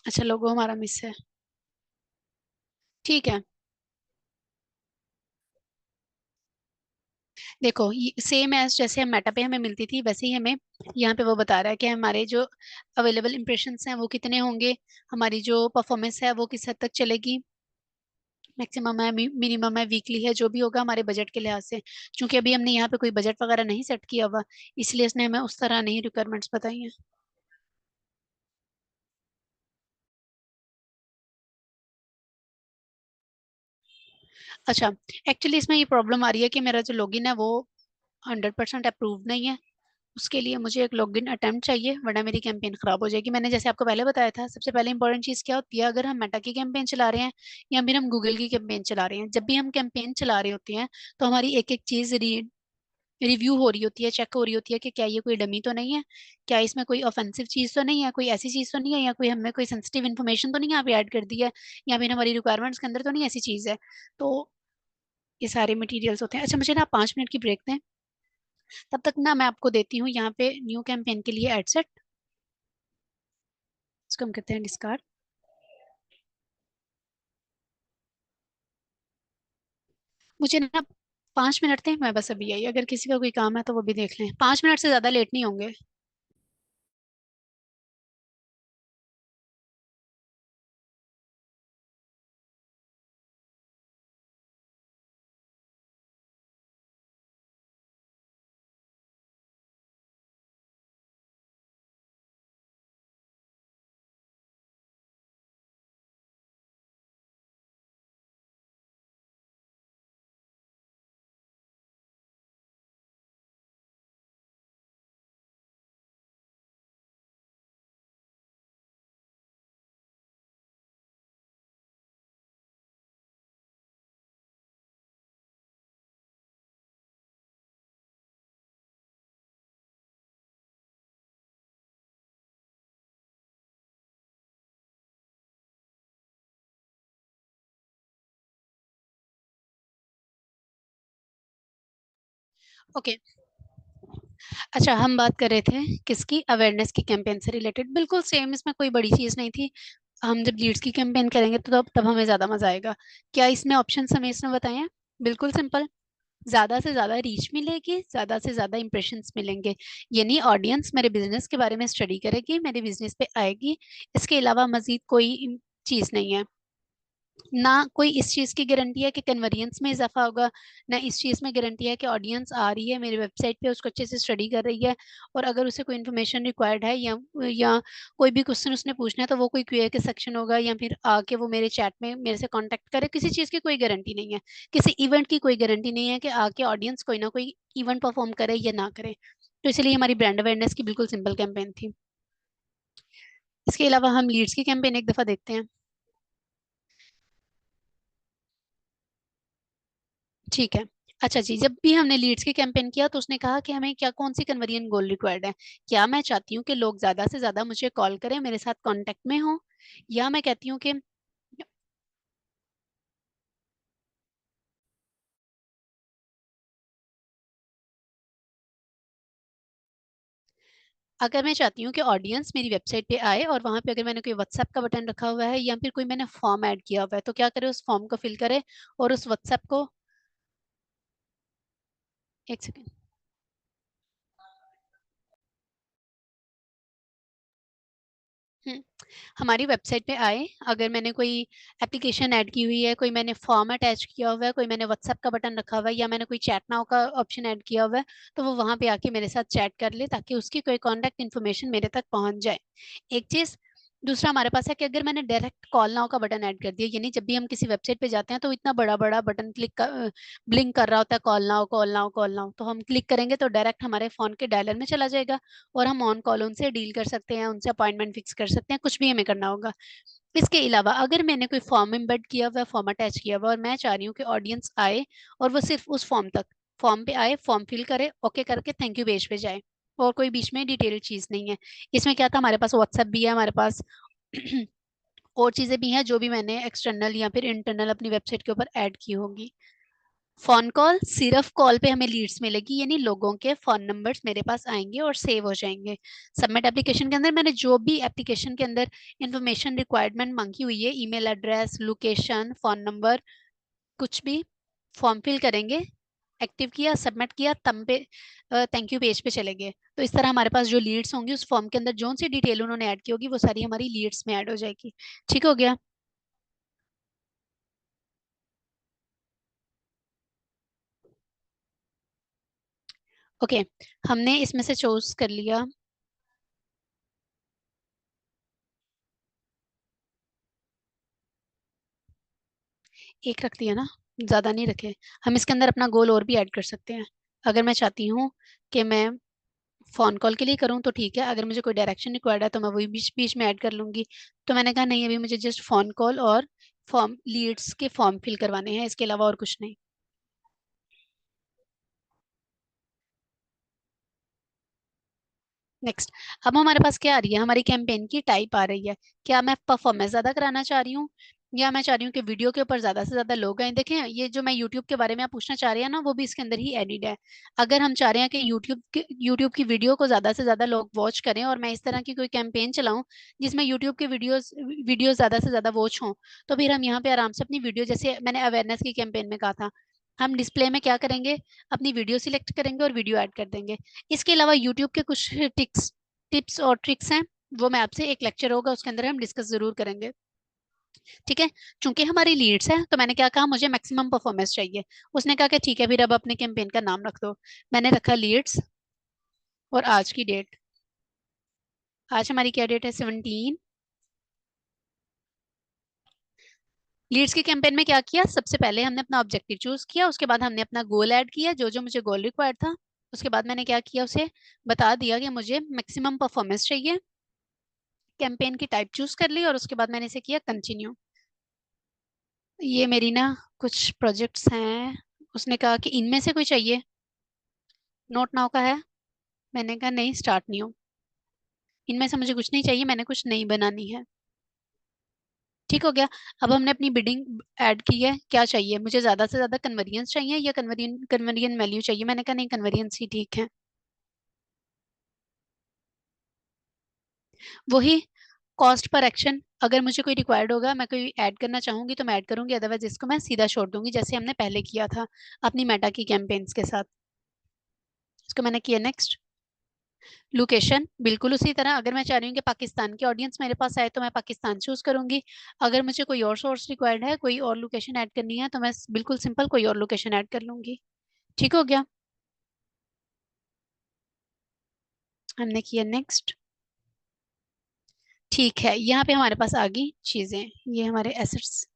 अच्छा, लोगो हमारा मिस है। ठीक है। देखो, सेम एज जैसे हम मेटा पे हमें मिलती थी, वैसे ही हमें यहाँ पे वो बता रहा है कि हमारे जो अवेलेबल इंप्रेशंस हैं वो कितने होंगे, हमारी जो परफॉर्मेंस है वो किस हद तक चलेगी, मैक्सिमम है, मिनिमम है, वीकली है, जो भी होगा हमारे बजट के लिहाज से। क्योंकि अभी हमने यहाँ पे कोई बजट वगैरह नहीं सेट किया हुआ, इसलिए इसने हमें उस तरह नहीं रिक्वायरमेंट्स बताई हैं। अच्छा, एक्चुअली इसमें ये प्रॉब्लम आ रही है कि मेरा जो लॉगिन है वो 100% अप्रूव नहीं है। उसके लिए मुझे एक लॉगिन अटेम्प्ट चाहिए, वरना मेरी कैंपेन खराब हो जाएगी। मैंने जैसे आपको पहले बताया था, सबसे पहले इंपॉर्टेंट चीज क्या होती है, अगर हम मेटा की कैंपेन चला रहे हैं या फिर हम गूगल की कैंपेन चला रहे हैं, जब भी हम कैंपेन चला रहे होते हैं तो हमारी एक एक चीज रिव्यू हो रही होती है, चेक हो रही होती है कि क्या ये कोई डमी तो नहीं है, क्या इसमें कोई ऑफेंसिव चीज तो नहीं है, कोई ऐसी चीज तो नहीं है, या कोई हमने कोई सेंसिटिव इन्फॉर्मेशन तो नहीं यहाँ पे ऐड कर दी है, या फिर हमारी रिक्वायरमेंट्स के अंदर तो नहीं ऐसी चीज है। तो ये सारे मटेरियल्स होते हैं। अच्छा, मुझे ना 5 मिनट की ब्रेक दें, तब तक ना मैं आपको देती हूँ यहाँ पे न्यू कैंपेन के लिए एडसेट। इसको हम कहते हैं डिस्कार्ड। मुझे ना 5 मिनट थे, मैं बस अभी आई, अगर किसी का कोई काम है तो वो भी देख लें, 5 मिनट से ज्यादा लेट नहीं होंगे। ओके। अच्छा, हम बात कर रहे थे किसकी, अवेयरनेस की कैंपेन से रिलेटेड, बिल्कुल सेम, इसमें कोई बड़ी चीज नहीं थी। हम जब लीड्स की कैंपेन करेंगे तो तब हमें ज्यादा मजा आएगा। क्या इसमें ऑप्शन हमें इसमें बताए हैं? बिल्कुल सिंपल। ज्यादा से ज्यादा रीच मिलेगी, ज्यादा से ज्यादा इंप्रेशंस मिलेंगे, यानी ऑडियंस मेरे बिजनेस के बारे में स्टडी करेगी, मेरे बिजनेस पे आएगी। इसके अलावा मजीद कोई चीज नहीं है। ना कोई इस चीज की गारंटी है कि कन्वर्जेंस में इजाफा होगा, ना इस चीज में गारंटी है कि ऑडियंस आ रही है मेरी वेबसाइट पे, उसको अच्छे से स्टडी कर रही है, और अगर उसे कोई इन्फॉर्मेशन रिक्वायर्ड है या कोई भी क्वेश्चन उसने पूछना है तो वो कोई क्यूए के सेक्शन होगा, या फिर आके वो मेरे चैट में मेरे से कांटेक्ट करे, किसी चीज की कोई गारंटी नहीं है। किसी इवेंट की कोई गारंटी नहीं है कि आके ऑडियंस कोई ना कोई इवेंट परफॉर्म करे या ना करे। तो इसलिए हमारी ब्रांड अवेयरनेस की बिल्कुल सिंपल कैंपेन थी। इसके अलावा हम लीड्स की कैंपेन एक दफा देखते हैं। ठीक है। अच्छा जी, जब भी हमने लीड्स की कैंपेन किया तो उसने कहा कि हमें क्या कौन सी कन्वर्जन गोल रिक्वायर्ड है। क्या मैं चाहती हूँ कि लोग ज्यादा से ज्यादा मुझे कॉल करें, मेरे साथ कांटेक्ट में हो, या मैं कहती हूँ कि अगर मैं चाहती हूँ कि ऑडियंस मेरी वेबसाइट पे आए और वहां पे अगर मैंने कोई व्हाट्सएप का बटन रखा हुआ है या फिर कोई मैंने फॉर्म ऐड किया हुआ है तो क्या करे, उस फॉर्म को फिल करे और उस व्हाट्सएप को। एक सेकेंड। हम्म हमारी वेबसाइट पे आए, अगर मैंने कोई एप्लीकेशन ऐड की हुई है, कोई मैंने फॉर्म अटैच किया हुआ है, कोई मैंने व्हाट्सएप का बटन रखा हुआ है, या मैंने कोई चैट नाउ का ऑप्शन ऐड किया हुआ है, तो वो वहां पे आके मेरे साथ चैट कर ले ताकि उसकी कोई कॉन्टेक्ट इन्फॉर्मेशन मेरे तक पहुंच जाए। एक चीज। दूसरा हमारे पास है कि अगर मैंने डायरेक्ट कॉल नाउ का बटन ऐड कर दिया, यानी जब भी हम किसी वेबसाइट पे जाते हैं तो इतना बड़ा बड़ा बटन ब्लिंक कर रहा होता है, call now call now call now, तो हम क्लिक करेंगे तो डायरेक्ट हमारे फोन के डायलर में चला जाएगा, और हम ऑन कॉल उनसे डील कर सकते हैं, उनसे अपॉइंटमेंट फिक्स कर सकते हैं, कुछ भी हमें करना होगा। इसके अलावा अगर मैंने कोई फॉर्म एम्बेड किया हुआ है, फॉर्म अटैच किया हुआ है, और मैं चाह रही हूँ कि ऑडियंस आए और वो सिर्फ उस फॉर्म तक, फॉर्म पे आए, फॉर्म फिल करे, ओके करके थैंक यू पेज पे जाए, और कोई बीच में डिटेल चीज नहीं है। इसमें क्या था, हमारे पास व्हाट्सएप भी है, हमारे पास और चीजें भी हैं जो भी मैंने एक्सटर्नल या फिर इंटरनल अपनी वेबसाइट के ऊपर ऐड की होंगी। फोन कॉल, सिर्फ कॉल पे हमें लीड्स मिलेगी, यानी लोगों के फोन नंबर्स मेरे पास आएंगे और सेव हो जाएंगे। सबमिट एप्लीकेशन के अंदर मैंने जो भी एप्लीकेशन के अंदर इंफॉर्मेशन रिक्वायरमेंट मांगी हुई है, email address, location, phone number, कुछ भी, फॉर्म फिल करेंगे, एक्टिव किया, सबमिट किया, तब पे थैंक यू पेज पे चले गए। तो इस तरह हमारे पास जो लीड्स होंगी उस फॉर्म के अंदर जो सी डिटेल उन्होंने ऐड की होगी वो सारी हमारी लीड्स में ऐड हो जाएगी। ठीक हो गया? ओके। हमने इसमें से चूज कर लिया। एक रख दिया ना, ज्यादा नहीं रखे। हम इसके अंदर अपना गोल और भी ऐड कर सकते हैं। अगर मैं चाहती हूँ कि मैं फोन कॉल के लिए करूँ तो ठीक है, अगर मुझे कोई डायरेक्शन रिक्वायर्ड है तो मैं वही बीच बीच में ऐड कर लूंगी। तो मैंने कहा नहीं, अभी मुझे जस्ट फोन कॉल और फॉर्म लीड्स के फॉर्म फिल करवाने हैं, इसके अलावा और कुछ नहीं। नेक्स्ट। अब हमारे पास क्या आ रही है, हमारी कैंपेन की टाइप आ रही है। क्या मैं परफॉर्मेंस ज्यादा कराना चाह रही हूँ, या मैं चाह रही हूँ कि वीडियो के ऊपर ज्यादा से ज्यादा लोग आए। देखें, ये जो मैं यूट्यूब के बारे में आप पूछना चाह रही हैं ना, वो भी इसके अंदर ही एडिड है। अगर हम चाह रहे हैं कि यूट्यूब की वीडियो को ज्यादा से ज्यादा लोग वॉच करें, और मैं इस तरह की कोई कैंपेन चलाऊं जिसमें यूट्यूब के वीडियोस वीडियो ज्यादा से ज्यादा वॉच हों, तो फिर हम यहाँ पे आराम से अपनी वीडियो, जैसे मैंने अवेयरनेस की कैंपेन में कहा था, हम डिस्प्ले में क्या करेंगे, अपनी वीडियो सिलेक्ट करेंगे और वीडियो ऐड कर देंगे। इसके अलावा यूट्यूब के कुछ टिक्स टिप्स और ट्रिक्स हैं, वो मैं आपसे, एक लेक्चर होगा उसके अंदर हम डिस्कस जरूर करेंगे। ठीक है। चूंकि हमारी लीड्स है तो मैंने क्या कहा, मुझे मैक्सिमम परफॉर्मेंस चाहिए। उसने कहा कि ठीक है, फिर अब अपने कैंपेन का नाम रख दो। मैंने रखा लीड्स, और आज की डेट, आज हमारी क्या डेट है, 17। लीड्स की कैंपेन में क्या किया, सबसे पहले हमने अपना ऑब्जेक्टिव चूज किया, उसके बाद हमने अपना गोल ऐड किया, जो जो मुझे गोल रिक्वायर्ड था। उसके बाद मैंने क्या किया, उसे बता दिया कि मुझे मैक्सिमम परफॉर्मेंस चाहिए, कैंपेन की टाइप चूज कर ली, और उसके बाद मैंने इसे किया कंटिन्यू। ये मेरी ना कुछ प्रोजेक्ट्स हैं। उसने कहा कि इनमें से कोई चाहिए, नोट नाउ का है। मैंने कहा नहीं, स्टार्ट न्यू। इनमें से मुझे कुछ नहीं चाहिए, मैंने कुछ नई बनानी है। ठीक हो गया। अब हमने अपनी बिडिंग ऐड की है, क्या चाहिए मुझे, ज्यादा से ज्यादा कन्वर्जेंस चाहिए या कन्वर्जन वैल्यू चाहिए? मैंने कहा नहीं, कन्वर्जेंस ही ठीक है। वही कॉस्ट पर एक्शन, अगर मुझे कोई रिक्वायर्ड होगा, मैं कोई ऐड करना चाहूंगी तो मैं ऐड करूंगी, अदरवाइज इसको मैं सीधा छोड़ दूंगी, जैसे हमने पहले किया था अपनी मेटा की कैंपेन्स के साथ। इसको मैंने किया नेक्स्ट। लोकेशन बिल्कुल उसी तरह, अगर मैं चाह रही हूँ कि पाकिस्तान की ऑडियंस मेरे पास आए तो मैं पाकिस्तान चूज करूंगी। अगर मुझे कोई और सोर्स रिक्वायर्ड है, कोई और लोकेशन ऐड करनी है, तो मैं बिल्कुल सिंपल कोई और लोकेशन ऐड कर लूंगी। ठीक हो गया। हमने किया नेक्स्ट। ठीक है, यहाँ पे हमारे पास आ गई चीजें, ये हमारे एसेट्स।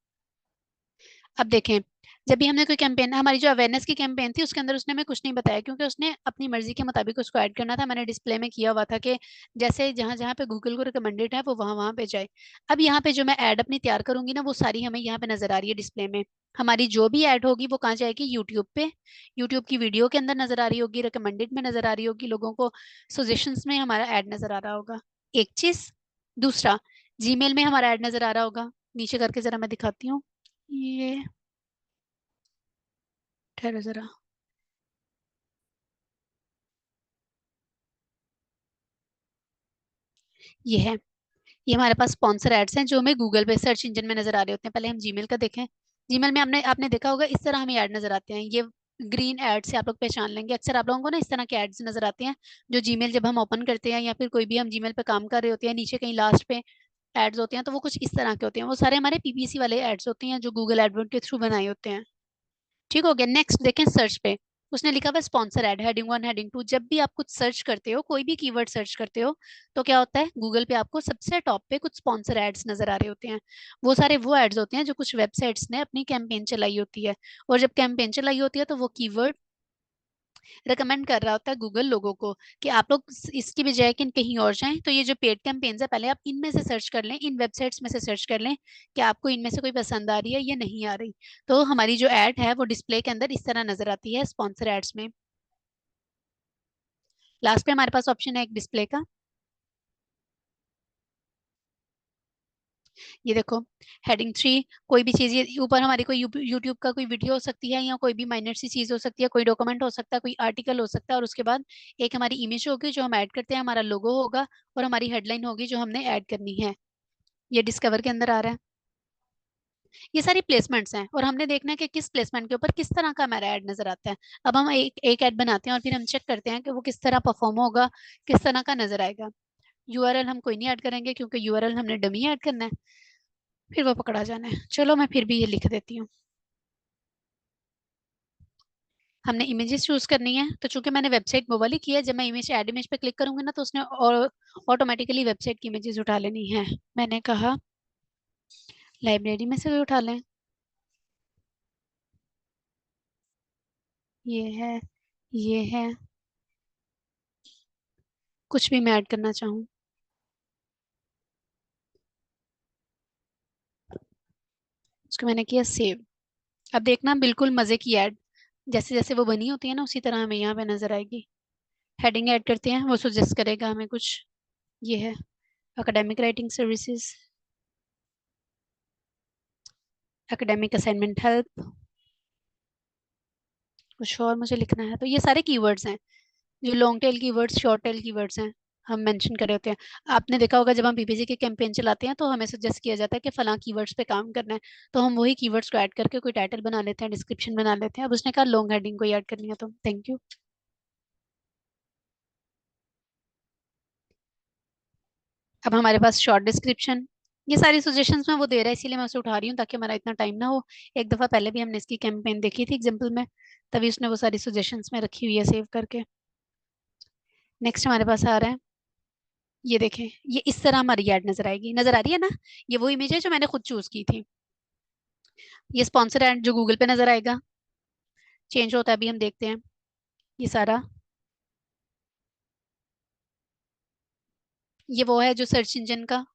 अब देखें, जब भी हमने कोई कैंपेन, हमारी जो अवेयरनेस की कैंपेन थी उसके अंदर उसने हमें कुछ नहीं बताया, क्योंकि उसने अपनी मर्जी के मुताबिक उसको ऐड करना था। मैंने डिस्प्ले में किया हुआ था कि जैसे जहां जहां पे गूगल को रिकमेंडेड है वो वहां वहां पे जाए। अब यहाँ पे जो मैं ऐड अपनी तैयार करूंगी ना, वो सारी हमें यहाँ पे नजर आ रही है डिस्प्ले में। हमारी जो भी ऐड होगी वो कहाँ जाएगी, यूट्यूब पे। यूट्यूब की वीडियो के अंदर नजर आ रही होगी, रिकमेंडेड में नजर आ रही होगी, लोगों को सजेशंस में हमारा ऐड नजर आ रहा होगा। एक चीज। दूसरा, जीमेल में हमारा ऐड नजर आ रहा होगा। नीचे करके जरा मैं दिखाती हूँ। ये, ठहरो जरा। ये है, ये हमारे पास स्पॉन्सर एड्स हैं जो हमें गूगल पे सर्च इंजन में नजर आ रहे होते हैं। पहले हम जीमेल का देखें। जीमेल में हमने आपने देखा होगा इस तरह हमें ऐड नजर आते हैं, ये ग्रीन एड से आप लोग पहचान लेंगे, अक्सर आप लोगों को ना इस तरह के एड्स नजर आते हैं। जो जीमेल जब हम ओपन करते हैं या फिर कोई भी हम जीमेल पे काम कर रहे होते हैं, नीचे कहीं लास्ट पे एड्स होते हैं, तो वो कुछ इस तरह के होते हैं, वो सारे हमारे पीपीसी वाले एड्स होते हैं जो गूगल एडवर्ड के थ्रू बनाए होते हैं। ठीक हो गया। नेक्स्ट देखें, सर्च पे उसने लिखा हुआ स्पॉन्सर ऐड, हेडिंग 1 हेडिंग 2। जब भी आप कुछ सर्च करते हो, कोई भी कीवर्ड सर्च करते हो, तो क्या होता है, गूगल पे आपको सबसे टॉप पे कुछ स्पॉन्सर एड्स नजर आ रहे होते हैं। वो सारे वो एड्स होते हैं जो कुछ वेबसाइट्स ने अपनी कैंपेन चलाई होती है। और जब कैंपेन चलाई होती है तो वो कीवर्ड रिकमेंड कर रहा होता है गूगल लोगों को कि आप लोग इसकी बजाय कि कहीं और जाएं। तो ये जो पेड कैंपेन्स है, पहले आप इनमें से सर्च कर लें, इन वेबसाइट्स में से सर्च कर लें कि आपको इनमें से कोई पसंद आ रही है या नहीं आ रही। तो हमारी जो ऐड है वो डिस्प्ले के अंदर इस तरह नजर आती है स्पॉन्सर एड्स में। लास्ट पे हमारे पास ऑप्शन है एक डिस्प्ले का। ये देखो, हेडिंग 3, कोई भी चीज, ये ऊपर हमारी कोई यूट्यूब का कोई वीडियो हो सकती है, या कोई भी माइनर सी चीज हो सकती है, कोई डॉक्यूमेंट हो सकता है, कोई आर्टिकल हो सकता है, और उसके बाद एक हमारी इमेज होगी जो हम ऐड करते हैं, हमारा लोगो होगा, और हमारी हेडलाइन होगी जो हमने ऐड करनी है। ये डिस्कवर के अंदर आ रहा है। ये सारी प्लेसमेंट्स हैं, और हमने देखना है कि किस प्लेसमेंट के ऊपर किस तरह का हमारा ऐड नजर आता है। अब हम एक एक ऐड बनाते हैं और फिर हम चेक करते हैं कि वो किस तरह परफॉर्म होगा, किस तरह का नजर आएगा। यूआरएल हम कोई नहीं ऐड करेंगे, क्योंकि यूआरएल हमने डमी ऐड करना है, फिर वो पकड़ा जाना है। चलो मैं फिर भी ये लिख देती हूँ। हमने इमेजेस चूज करनी है, तो चूंकि मैंने वेबसाइट वो वाली की है, जब मैं इमेज ऐड इमेज पे क्लिक करूंगी ना, तो उसने और ऑटोमेटिकली वेबसाइट की इमेजेस उठा लेनी है। मैंने कहा लाइब्रेरी में से भी उठा लें। ये है, ये है, कुछ भी मैं ऐड करना चाहूँ। उसको मैंने किया सेव। अब देखना बिल्कुल मजे की ऐड, जैसे जैसे वो बनी होती है ना, उसी तरह हमें यहाँ पे नजर आएगी। हेडिंग ऐड करते हैं, वो सजेस्ट करेगा हमें कुछ। ये है academic writing services, academic assignment help, कुछ और मुझे लिखना है। तो ये सारे कीवर्ड्स हैं, जो long tail keywords, short tail keywords हैं, हम मेंशन कर रहे होते हैं। आपने देखा होगा जब हम पीपीसी की कैंपेन चलाते हैं तो हमें सजेस्ट किया जाता है कि फलां कीवर्ड्स पे काम करना है, तो हम वही कीवर्ड्स को ऐड करके कोई टाइटल बना लेते हैं, डिस्क्रिप्शन बना लेते हैं। अब उसने कहा लॉन्ग हेडिंग को ऐड करनी है, तो थैंक यू। अब हमारे पास शॉर्ट डिस्क्रिप्शन, ये सारी सजेशंस में वो दे रहा है, इसीलिए मैं उसे उठा रही हूँ ताकि हमारा इतना टाइम ना हो। एक दफा पहले भी हमने इसकी कैंपेन देखी थी एग्जाम्पल में, तभी उसने वो सारी सजेशंस में रखी हुई है सेव करके। नेक्स्ट हमारे पास आ रहा है, ये देखें, ये इस तरह हमारी ऐड नजर आएगी, नजर आ रही है ना। ये वो इमेज है जो मैंने खुद चूज की थी। ये स्पॉन्सर ऐड जो गूगल पे नजर आएगा, चेंज होता है अभी हम देखते हैं। ये सारा, ये वो है जो सर्च इंजन का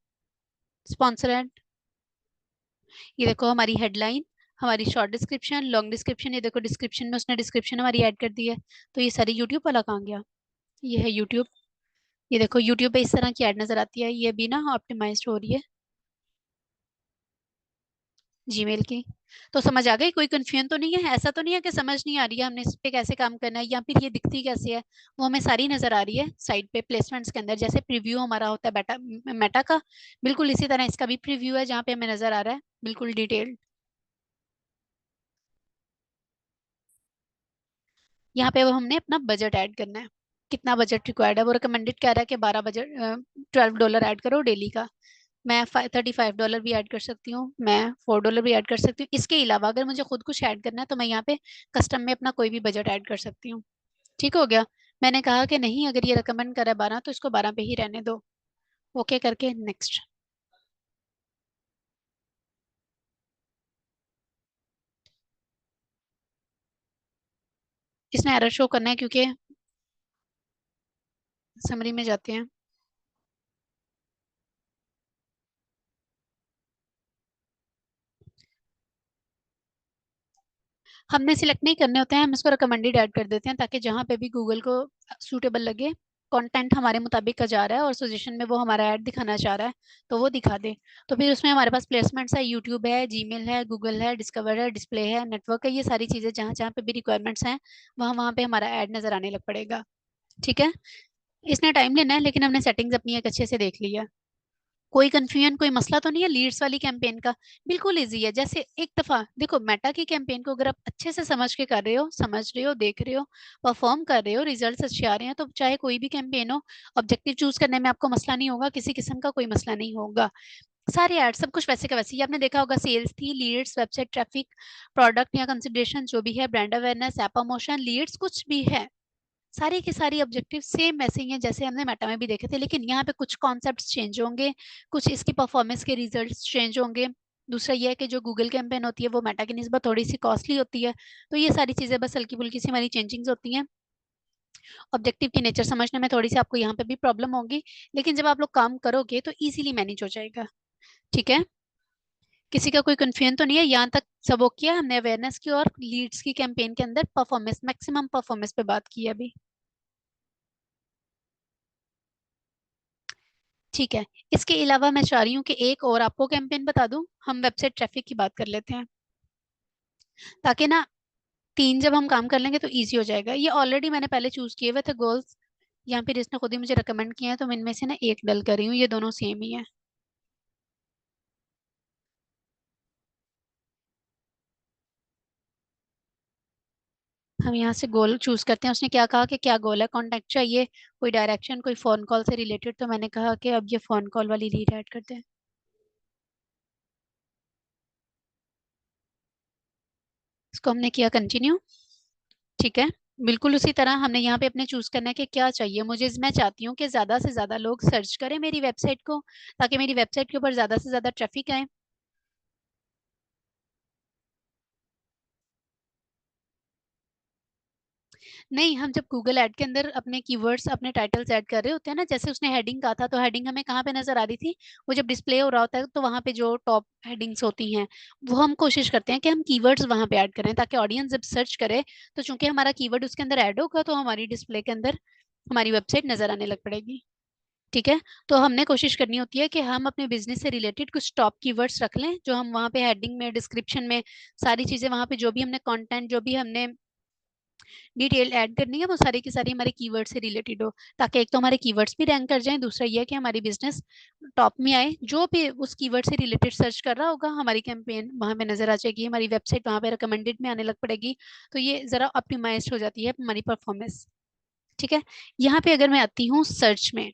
स्पॉन्सर ऐड। ये देखो हमारी हेडलाइन, हमारी शॉर्ट डिस्क्रिप्शन, लॉन्ग डिस्क्रिप्शन, ये देखो डिस्क्रिप्शन में उसने डिस्क्रिप्शन हमारी ऐड कर दी है। तो ये सारी यूट्यूब वाला कहाँ गया, ये है यूट्यूब। ये देखो यूट्यूब पे इस तरह की ऐड नजर आती है, ये भी ना ऑप्टिमाइज्ड हो रही है। जीमेल की। तो समझ आ गई, कोई कंफ्यूजन तो नहीं है? ऐसा तो नहीं है कि समझ नहीं आ रही है हमने इस पे कैसे काम करना है, या फिर ये दिखती कैसे है? वो हमें सारी नजर आ रही है साइड पे प्लेसमेंट्स के अंदर, जैसे प्रीव्यू हमारा होता है बेटा मेटा का, बिल्कुल इसी तरह इसका भी प्रीव्यू है जहाँ पे हमें नजर आ रहा है बिल्कुल डिटेल्ड। यहाँ पे वो हमने अपना बजट ऐड करना है, कितना बजट रिक्वायर्ड है। वो रिकमेंडेड कह रहा है कि 12 ऐड करो डेली का। मैं $35 भी ऐड कर सकती हूँ, मैं $4 भी ऐड कर सकती हूँ। इसके अलावा अगर मुझे खुद कुछ ऐड करना है तो मैं यहाँ पे कस्टम में अपना कोई भी बजट ऐड कर सकती हूँ। ठीक हो गया। मैंने कहा कि नहीं, अगर ये रिकमेंड करा 12 तो इसको 12 पे ही रहने दो। ओके करके नेक्स्ट। इसमें एरर शो करना है क्योंकि समरी में जाते हैं। हमने सिलेक्ट नहीं करने होते हैं, हम इसको रिकमेंडेड ऐड कर देते हैं ताकि जहां पे भी गूगल को सूटेबल लगे, कंटेंट हमारे मुताबिक का जा रहा है और सजेशन में वो हमारा ऐड दिखाना चाह रहा है तो वो दिखा दे। तो फिर उसमें हमारे पास प्लेसमेंट्स है, यूट्यूब है, जीमेल है, गूगल है, डिस्कवर है, डिस्प्ले है, नेटवर्क है, ये सारी चीजें जहां जहां पे भी रिक्वायरमेंट्स हैं वहां वहां पे हमारा ऐड नजर आने लग पड़ेगा। ठीक है। इसने टाइम लेना है लेकिन हमने सेटिंग्स अपनी एक अच्छे से देख ली है। कोई कंफ्यूजन, कोई मसला तो नहीं है लीड्स वाली कैंपेन का? बिल्कुल इजी है। जैसे एक दफा देखो, मेटा की कैंपेन को अगर आप अच्छे से समझ के कर रहे हो, समझ रहे हो, देख रहे हो, परफॉर्म कर रहे हो, रिजल्ट्स अच्छे आ रहे हैं, तो चाहे कोई भी कैंपेन हो, ऑब्जेक्टिव चूज करने में आपको मसला नहीं होगा, किसी किस्म का कोई मसला नहीं होगा। सारे एड सब कुछ वैसे का वैसे ही आपने देखा होगा। सेल्स थी, लीड्स, वेबसाइट ट्रैफिक, प्रोडक्ट या कंसिडरेशन जो भी है, brand awareness, app promotion, leads, कुछ भी है, सारी की सारी ऑब्जेक्टिव सेम वैसे ही हैं जैसे हमने मेटा में भी देखे थे, लेकिन यहाँ पे कुछ कॉन्सेप्ट्स चेंज होंगे, कुछ इसकी परफॉर्मेंस के रिजल्ट्स चेंज होंगे। दूसरा ये है कि जो गूगल कैंपेन होती है वो मेटा की निस्बत थोड़ी सी कॉस्टली होती है। तो ये सारी चीजें बस हल्की फुल्की सी हमारी चेंजिंग्स होती हैं। ऑब्जेक्टिव की नेचर समझने में थोड़ी सी आपको यहाँ पे भी प्रॉब्लम होगी, लेकिन जब आप लोग काम करोगे तो इजीली मैनेज हो जाएगा। ठीक है। किसी का कोई कंफ्यूजन तो नहीं है यहाँ तक? सब ओके है? हमने अवेयरनेस की और लीड्स की कैंपेन के अंदर परफॉर्मेंस, मैक्सिमम परफॉर्मेंस पे बात की है अभी। ठीक है। इसके अलावा मैं चाह रही हूँ कि एक और आपको कैंपेन बता दूं, हम वेबसाइट ट्रैफिक की बात कर लेते हैं, ताकि ना तीन जब हम काम कर लेंगे तो इजी हो जाएगा। ये ऑलरेडी मैंने पहले चूज किए हुए थे गोल्स, यहाँ पे इसने खुद ही मुझे रिकमेंड किया है, तो मैं इनमें से ना एक डल कर रही हूँ, ये दोनों सेम ही है। हम यहाँ से गोल चूज करते हैं। उसने क्या कहा कि क्या गोल है, कॉन्टेक्ट चाहिए, कोई डायरेक्शन, कोई फोन कॉल से रिलेटेड, तो मैंने कहा कि अब ये फोन कॉल वाली लीड ऐड करते हैं। इसको हमने किया कंटिन्यू। ठीक है। बिल्कुल उसी तरह हमने यहाँ पे अपने चूज करना है कि क्या चाहिए मुझे। मैं चाहती हूँ कि ज्यादा से ज्यादा लोग सर्च करें मेरी वेबसाइट को, ताकि मेरी वेबसाइट के ऊपर ज्यादा से ज्यादा ट्रैफिक आए। नहीं, हम जब गूगल ऐड के अंदर अपने कीवर्ड्स, अपने टाइटल्स ऐड कर रहे होते हैं ना, जैसे उसने हेडिंग कहा था, तो हेडिंग हमें कहाँ पे नजर आ रही थी? वो जब डिस्प्ले हो रहा होता है तो वहां पे जो टॉप हेडिंग्स होती हैं, वो हम कोशिश करते हैं कि हम कीवर्ड्स वहां पे ऐड करें, ताकि ऑडियंस जब सर्च करे तो चूंकि हमारा कीवर्ड उसके अंदर ऐड होगा तो हमारी डिस्प्ले के अंदर हमारी वेबसाइट नजर आने लग पड़ेगी। ठीक है। तो हमने कोशिश करनी होती है कि हम अपने बिजनेस से रिलेटेड कुछ टॉप कीवर्ड्स रख लें, जो हम वहाँ पे हेडिंग में, डिस्क्रिप्शन में, सारी चीजें वहाँ पे जो भी हमने कंटेंट, जो भी हमने डिटेल ऐड करनी है, वो सारी की सारी हमारे कीवर्ड से रिलेटेड हो, ताकि एक तो हमारे कीवर्ड्स भी रैंक कर जाएं, दूसरा ये है कि हमारी बिजनेस टॉप में आए। जो भी उस कीवर्ड से रिलेटेड सर्च कर रहा होगा, हमारी कैंपेन वहां पे नजर आ जाएगी, हमारी वेबसाइट वहां पे रिकमेंडेड में आने लग पड़ेगी। तो ये जरा ऑप्टिमाइज हो जाती है हमारी परफॉर्मेंस। ठीक है। यहाँ पे अगर मैं आती हूँ सर्च में,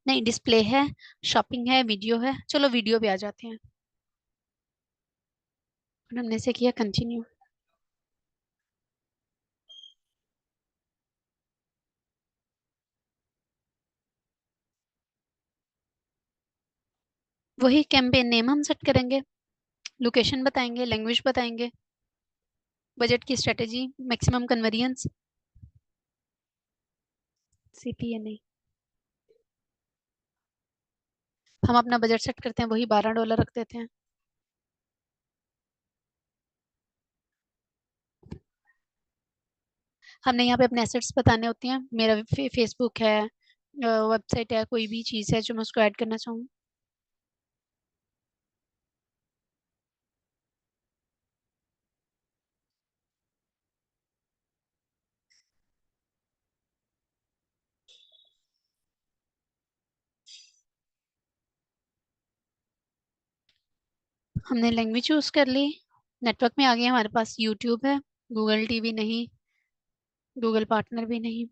नहीं डिस्प्ले है, शॉपिंग है, वीडियो है, चलो वीडियो पे आ जाते हैं। और हमने से किया कंटिन्यू। वही कैंपेन नेम हम सेट करेंगे, लोकेशन बताएंगे, लैंग्वेज बताएंगे, बजट की स्ट्रेटेजी, मैक्सिमम कन्वर्जेंस, सीपीए नहीं, हम अपना बजट सेट करते हैं, वही $12 रख देते हैं। हमने यहाँ पे अपने एसेट्स बताने होते हैं, मेरा फेसबुक है, वेबसाइट है, कोई भी चीज़ है जो मैं उसको ऐड करना चाहूँ। हमने लैंग्वेज चूज कर ली। नेटवर्क में आ गया हमारे पास यूट्यूब है, गूगल टीवी नहीं, गूगल पार्टनर भी नहीं।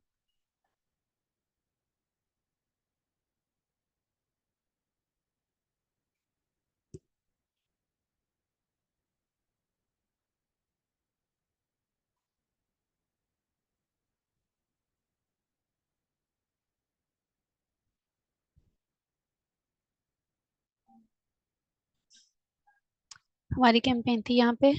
हमारी कैंपेन थी यहाँ पे।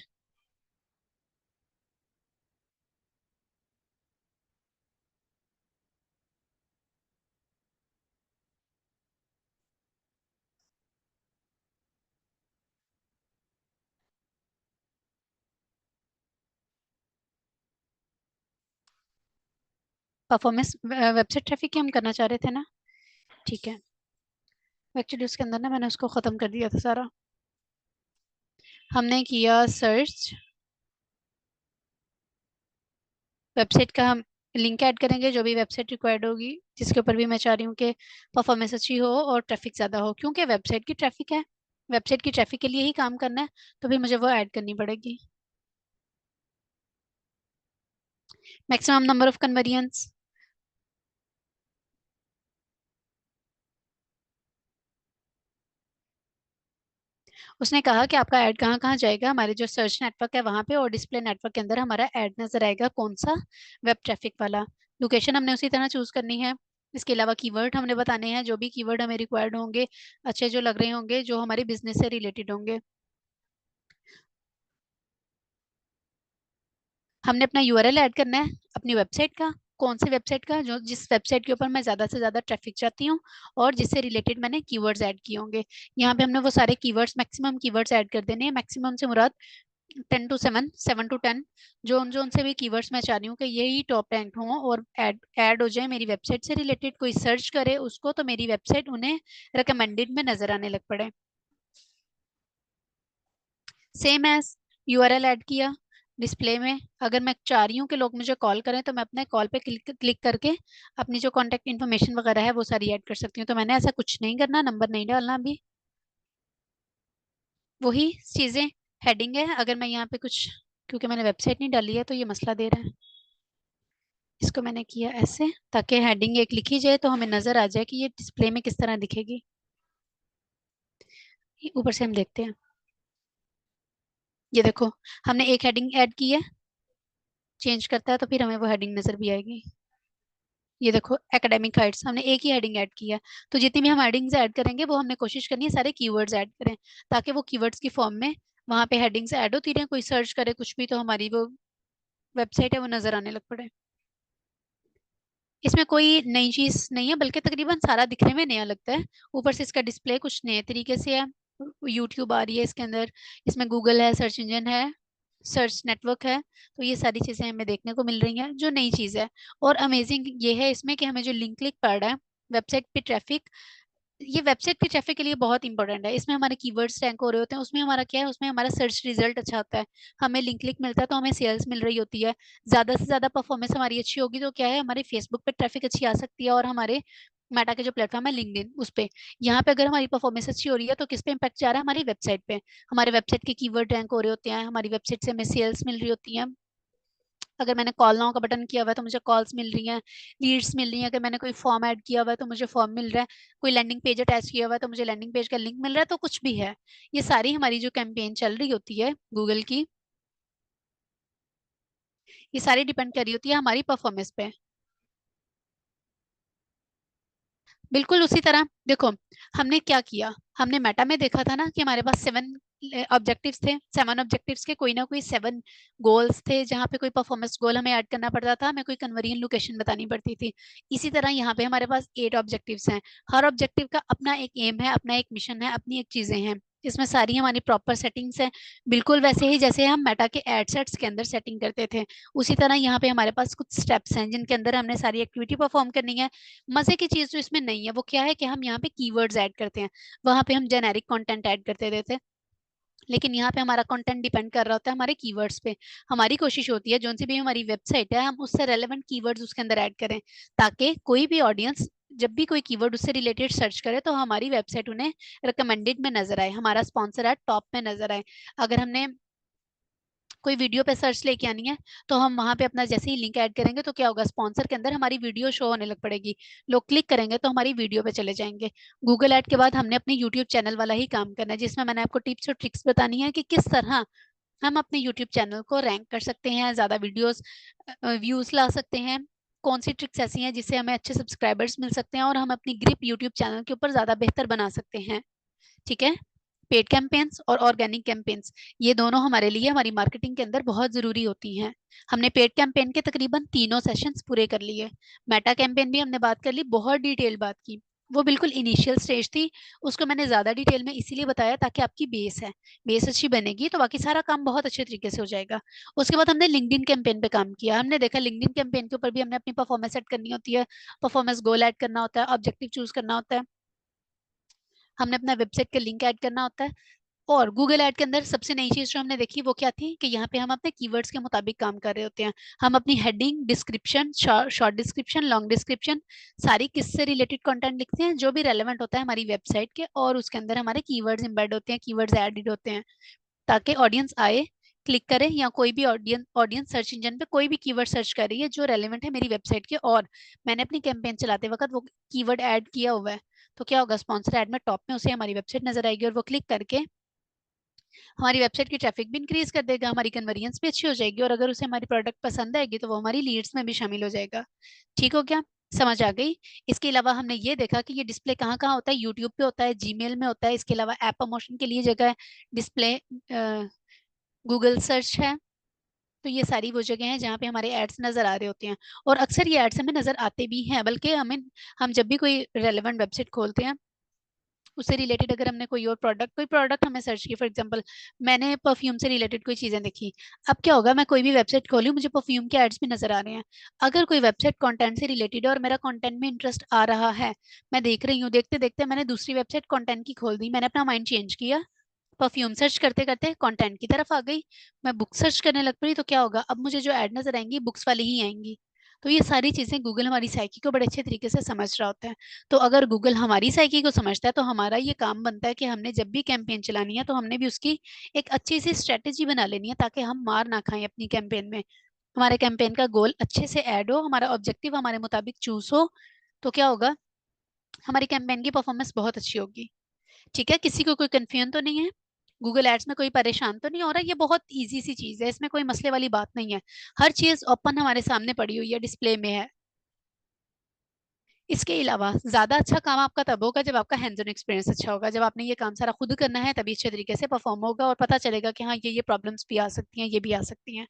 परफॉर्मेंस वेबसाइट ट्रैफिक की हम करना चाह रहे थे ना। ठीक है, एक्चुअली उसके अंदर ना मैंने उसको खत्म कर दिया था सारा। हमने किया सर्च, वेबसाइट का हम लिंक ऐड करेंगे, जो भी वेबसाइट रिक्वायर्ड होगी, जिसके ऊपर भी मैं चाह रही हूँ कि परफॉर्मेंस अच्छी हो और ट्रैफिक ज़्यादा हो, क्योंकि वेबसाइट की ट्रैफिक है, वेबसाइट की ट्रैफिक के लिए ही काम करना है, तो फिर मुझे वो ऐड करनी पड़ेगी। मैक्सिमम नंबर ऑफ कन्वर्जन्स, उसने कहा कि आपका ऐड कहाँ कहाँ जाएगा, हमारे जो सर्च नेटवर्क है वहां पे, और डिस्प्ले नेटवर्क के अंदर हमारा ऐड नजर आएगा कौन सा, वेब ट्रैफिक वाला। लोकेशन हमने उसी तरह चूज करनी है। इसके अलावा कीवर्ड हमने बताने हैं, जो भी कीवर्ड हमें रिक्वायर्ड होंगे, अच्छे जो लग रहे होंगे, जो हमारे बिजनेस से रिलेटेड होंगे। हमने अपना यूआरएल ऐड करना है अपनी वेबसाइट का, कौन सी वेबसाइट का, जो जिस वेबसाइट के ऊपर मैं ज्यादा से ज्यादा ट्रैफिक चाहती हूँ और जिससे रिलेटेड मैंने कीवर्ड्स ऐड किए होंगे। यहाँ पे हमने वो सारे कीवर्ड्स, मैक्सिमम कीवर्ड्स ऐड कर देने हैं। मैक्सिमम से मुराद 10 to 7, 7 to 10, जोन जोन से भी कीवर्ड्स मैं चाह रही हूँ कि यही टॉप रैंक हो और ऐड ऐड हो जाए मेरी वेबसाइट से रिलेटेड। कोई सर्च करे उसको तो मेरी वेबसाइट उन्हें रिकमेंडेड में नजर आने लग पड़े। सेम एज यूआरएल ऐड किया डिस्प्ले में। अगर मैं चाह रही हूँ कि लोग मुझे कॉल करें तो मैं अपने कॉल पे क्लिक क्लिक करके अपनी जो कॉन्टेक्ट इन्फॉर्मेशन वगैरह है वो सारी ऐड कर सकती हूँ। तो मैंने ऐसा कुछ नहीं करना, नंबर नहीं डालना अभी, वही चीजें। हेडिंग है, अगर मैं यहाँ पे कुछ, क्योंकि मैंने वेबसाइट नहीं डाली है तो ये मसला दे रहा है। इसको मैंने किया ऐसे ताकि हेडिंग एक लिखी जाए तो हमें नजर आ जाए कि ये डिस्प्ले में किस तरह दिखेगी। ये ऊपर से हम देखते हैं। ये देखो, हमने एक हेडिंग ऐड की है, चेंज करता है तो फिर हमें वो हेडिंग नजर भी आएगी। ये देखो, एकेडमिक हाइट्स, हमने एक ही हेडिंग ऐड किया। तो जितनी भी हम हेडिंग्स ऐड करेंगे वो हमने कोशिश करनी है सारे कीवर्ड्स ऐड करें, ताकि वो कीवर्ड्स की फॉर्म में वहां पे हेडिंग्स ऐड होती रहे। कोई सर्च करे कुछ भी तो हमारी वो वेबसाइट है वो नजर आने लग पड़े। इसमें कोई नई चीज नहीं है, बल्कि तकरीबन सारा दिखने में नया लगता है। ऊपर से इसका डिस्प्ले कुछ नए तरीके से है। यूट्यूब आ रही है इसके अंदर, इसमें गूगल है, सर्च इंजन है, सर्च नेटवर्क है। तो ये सारी चीजें हमें देखने को मिल रही हैं जो नई चीज है। और अमेजिंग ये है इसमें कि हमें जो लिंक क्लिक पड़ रहा है, वेबसाइट पे ट्रैफिक, ये वेबसाइट के ट्रैफिक के लिए बहुत इंपॉर्टेंट है। इसमें हमारे कीवर्ड्स रैंक हो रहे होते हैं, उसमें हमारा क्या है, उसमें हमारा सर्च रिजल्ट अच्छा होता है, हमें लिंक क्लिक मिलता है तो हमें सेल्स मिल रही होती है। ज्यादा से ज्यादा परफॉर्मेंस हमारी अच्छी होगी तो क्या है, हमारे फेसबुक पे ट्रैफिक अच्छी आ सकती है, और हमारे मेटा के जो प्लेटफॉर्म है लिंक्डइन उस पे, यहाँ पे अगर हमारी परफॉर्मेंस अच्छी हो रही है तो किस पे इम्पैक्ट जा रहा है, हमारी वेबसाइट पे। हमारे वेबसाइट के कीवर्ड रैंक हो रहे होते हैं, हमारी वेबसाइट से हमें सेल्स मिल रही होती है। अगर मैंने कॉल नाउ का बटन किया हुआ है तो मुझे कॉल्स मिल रही हैं, लीड्स मिल रही हैं। अगर मैंने कोई फॉर्म ऐड किया हुआ है तो मुझे फॉर्म मिल रहा है, कोई लैंडिंग पेज अटैच किया हुआ है तो मुझे लैंडिंग पेज का लिंक मिल रहा है। तो कुछ भी है, ये सारी हमारी जो कैंपेन चल रही होती है गूगल की, ये सारी डिपेंड कर रही होती है हमारी परफॉर्मेंस पे। बिल्कुल उसी तरह देखो, हमने क्या किया, हमने मेटा में देखा था ना कि हमारे पास 7 ऑब्जेक्टिव्स थे, 7 ऑब्जेक्टिव्स के कोई ना कोई 7 गोल्स थे, जहाँ पे कोई परफॉर्मेंस गोल हमें ऐड करना पड़ता था, हमें कोई कन्वर्जन लोकेशन बतानी पड़ती थी। इसी तरह यहाँ पे हमारे पास 8 ऑब्जेक्टिव्स हैं। हर ऑब्जेक्टिव का अपना एक एम है, अपना एक मिशन है, अपनी एक चीजें हैं। इसमें सारी हमारी प्रॉपर सेटिंग्स हैं, बिल्कुल वैसे ही जैसे हम मेटा के एड सेट्स के अंदर सेटिंग करते थे। उसी तरह यहाँ पे हमारे पास कुछ स्टेप्स हैं जिनके अंदर हमने सारी एक्टिविटी परफॉर्म करनी है। मजे की चीज जो इसमें नहीं है वो क्या है कि हम यहाँ पे कीवर्ड्स ऐड करते हैं, वहां पे हम जेनेरिक कंटेंट ऐड करते रहते हैं, लेकिन यहाँ पे हमारा कंटेंट डिपेंड कर रहा होता है हमारे कीवर्ड्स पे। हमारी कोशिश होती है जो सी भी हमारी वेबसाइट है हम उससे रेलेवेंट कीवर्ड्स उसके अंदर ऐड करें, ताकि कोई भी ऑडियंस जब भी कोई कीवर्ड उससे रिलेटेड सर्च करे तो हमारी वेबसाइट उन्हें रिकमेंडेड में नजर आए, हमारा स्पॉन्सर ऐड टॉप में नजर आए। अगर हमने कोई वीडियो पे सर्च लेके आनी है तो हम वहां पे अपना जैसे ही लिंक ऐड करेंगे तो क्या होगा, स्पॉन्सर के अंदर हमारी वीडियो शो होने लग पड़ेगी, लोग क्लिक करेंगे तो हमारी वीडियो पे चले जाएंगे। गूगल ऐड के बाद हमने अपने यूट्यूब चैनल वाला ही काम करना है, जिसमें मैंने आपको टिप्स और ट्रिक्स बतानी है कि किस तरह हम अपने यूट्यूब चैनल को रैंक कर सकते हैं, ज्यादा वीडियोस व्यूज ला सकते हैं, कौन सी ट्रिक्स ऐसी हैं जिससे हमें अच्छे सब्सक्राइबर्स मिल सकते हैं और हम अपनी ग्रिप यूट्यूब चैनल के ऊपर ज्यादा बेहतर बना सकते हैं। ठीक है। पेड कैंपेन्स और ऑर्गेनिक कैंपेन्स, ये दोनों हमारे लिए हमारी मार्केटिंग के अंदर बहुत जरूरी होती हैं। हमने पेड कैंपेन के तकरीबन तीनों सेशंस पूरे कर लिए। मेटा कैंपेन भी हमने बात कर ली, बहुत डिटेल बात की, वो बिल्कुल इनिशियल स्टेज थी, उसको मैंने ज्यादा डिटेल में इसीलिए बताया ताकि आपकी बेस है, बेस अच्छी बनेगी तो बाकी सारा काम बहुत अच्छे तरीके से हो जाएगा। उसके बाद हमने लिंक्डइन कैंपेन पे काम किया, हमने देखा लिंक्डइन कैंपेन के ऊपर भी हमने अपनी परफॉर्मेंस सेट करनी होती है, परफॉर्मेंस गोल ऐड करना होता है, ऑब्जेक्टिव चूज करना होता है, हमने अपना वेबसाइट का लिंक ऐड करना होता है। और गूगल ऐड के अंदर सबसे नई चीज जो हमने देखी वो क्या थी कि यहाँ पे हम अपने कीवर्ड्स के मुताबिक काम कर रहे होते हैं। हम अपनी heading, description, short description, long description, सारी किससे रिलेटेड कंटेंट लिखते हैं जो भी रेलेवेंट होता है हमारी वेबसाइट के, और उसके अंदर हमारे कीवर्ड्स एम्बेड होते हैं, कीवर्ड्स एडेड होते हैं, ताकि ऑडियंस आए, क्लिक करे, या कोई भी ऑडियंस ऑडियंस सर्च इंजन पे कोई भी कीवर्ड सर्च कर रही है जो रेलेवेंट है मेरी वेबसाइट के, और मैंने अपनी कैंपेन चलाते वक्त वो कीवर्ड ऐड किया हुआ है, तो क्या होगा, स्पॉन्सर ऐड में टॉप में उसे हमारी वेबसाइट नजर आएगी और वो क्लिक करके हमारी वेबसाइट की ट्रैफिक भी इंक्रीज कर देगा, हमारी कन्वर्जेंस भी अच्छी हो जाएगी, और अगर उसे हमारी प्रोडक्ट पसंद आएगी तो वो हमारी लीड्स में भी शामिल हो जाएगा। ठीक हो गया, समझ आ गई। इसके अलावा हमने ये देखा कि ये डिस्प्ले कहाँ कहाँ होता है, यूट्यूब पे होता है, जीमेल में होता है, इसके अलावा ऐप प्रमोशन के लिए जगह है, डिस्प्ले गूगल सर्च है, तो ये सारी वो जगह हैं जहाँ पे हमारे एड्स नजर आ रहे होते हैं। और अक्सर ये एड्स हमें नजर आते भी हैं, बल्कि हम जब भी कोई रेलेवेंट वेबसाइट खोलते हैं उससे रिलेटेड अगर हमने कोई प्रोडक्ट हमें सर्च की, फॉर एग्जांपल मैंने परफ्यूम से रिलेटेड कोई चीजें देखी, अब क्या होगा, मैं कोई भी वेबसाइट खोली, मुझे परफ्यूम के एड्स भी नजर आ रहे हैं, अगर कोई वेबसाइट कंटेंट से रिलेटेड है और मेरा कंटेंट में इंटरेस्ट आ रहा है, मैं देख रही हूँ, देखते देखते मैंने दूसरी वेबसाइट कंटेंट की खोल दी, मैंने अपना माइंड चेंज किया, परफ्यूम सर्च करते करते कंटेंट की तरफ आ गई, मैं बुक सर्च करने लग पड़ी, तो क्या होगा, अब मुझे जो ऐड नजर आएंगी बुक्स वाली ही आएंगी। तो ये सारी चीजें गूगल हमारी साइकी को बड़े अच्छे तरीके से समझ रहा होता है। तो अगर गूगल हमारी साइकी को समझता है तो हमारा ये काम बनता है कि हमने जब भी कैंपेन चलानी है तो हमने भी उसकी एक अच्छी सी स्ट्रेटेजी बना लेनी है, ताकि हम मार ना खाएं अपनी कैंपेन में, हमारे कैंपेन का गोल अच्छे से ऐड हो, हमारा ऑब्जेक्टिव हमारे मुताबिक चूज हो, तो क्या होगा, हमारी कैंपेन की परफॉर्मेंस बहुत अच्छी होगी। ठीक है, किसी को कोई कंफ्यूजन तो नहीं है, गूगल एड्स में कोई परेशान तो नहीं हो रहा, ये बहुत इजी सी चीज है, इसमें कोई मसले वाली बात नहीं है, हर चीज ओपन हमारे सामने पड़ी हुई है, डिस्प्ले में है। इसके अलावा ज्यादा अच्छा काम आपका तब होगा जब आपका हैंड्स ऑन एक्सपीरियंस अच्छा होगा, जब आपने ये काम सारा खुद करना है तभी अच्छे तरीके से परफॉर्म होगा और पता चलेगा कि हाँ ये प्रॉब्लम्स भी आ सकती हैं, ये भी आ सकती हैं।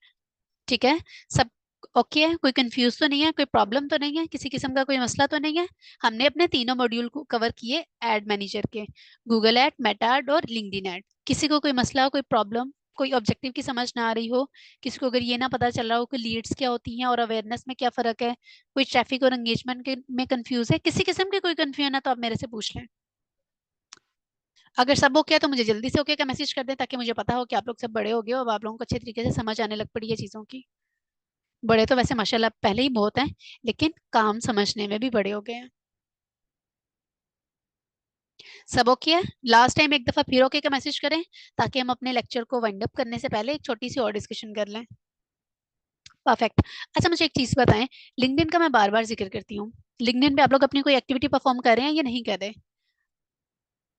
ठीक है, सब ओके है, कोई कंफ्यूज तो नहीं है, कोई प्रॉब्लम तो नहीं है, किसी किस्म का कोई मसला तो नहीं है। हमने अपने तीनों मॉड्यूल को कवर किए एड मैनेजर के, गूगल एड, मेटा एड और लिंक्डइन एड। किसी को कोई मसला, कोई प्रॉब्लम, कोई ऑब्जेक्टिव की समझ ना आ रही हो, किसी को अगर ये ना पता चल रहा हो कि लीड्स क्या होती हैं और अवेयरनेस में क्या फर्क है, कोई ट्रैफिक और एंगेजमेंट के में कंफ्यूज है, किसी किस्म की कोई कंफ्यूजन है तो आप मेरे से पूछ लें। अगर सब ओके है तो मुझे जल्दी से ओके का मैसेज कर दें, ताकि मुझे पता हो कि आप लोग सब बड़े हो गए हो, अब आप लोगों को अच्छे तरीके से समझ आने लग पड़ी है चीजों की। बड़े तो वैसे माशाल्लाह पहले ही बहुत हैं, लेकिन काम समझने में भी बड़े हो गए हैं। सब ओके है, लास्ट टाइम एक दफा फिर ओके का मैसेज करें, ताकि हम अपने लेक्चर को वाइंड अप करने से पहले एक छोटी सी और डिस्कशन कर लें। परफेक्ट। अच्छा मुझे एक चीज बताएं, लिंक्डइन का मैं बार बार जिक्र करती हूँ, लिंक्डइन पे आप लोग अपनी कोई एक्टिविटी परफॉर्म कर रहे हैं या नहीं कर रहे?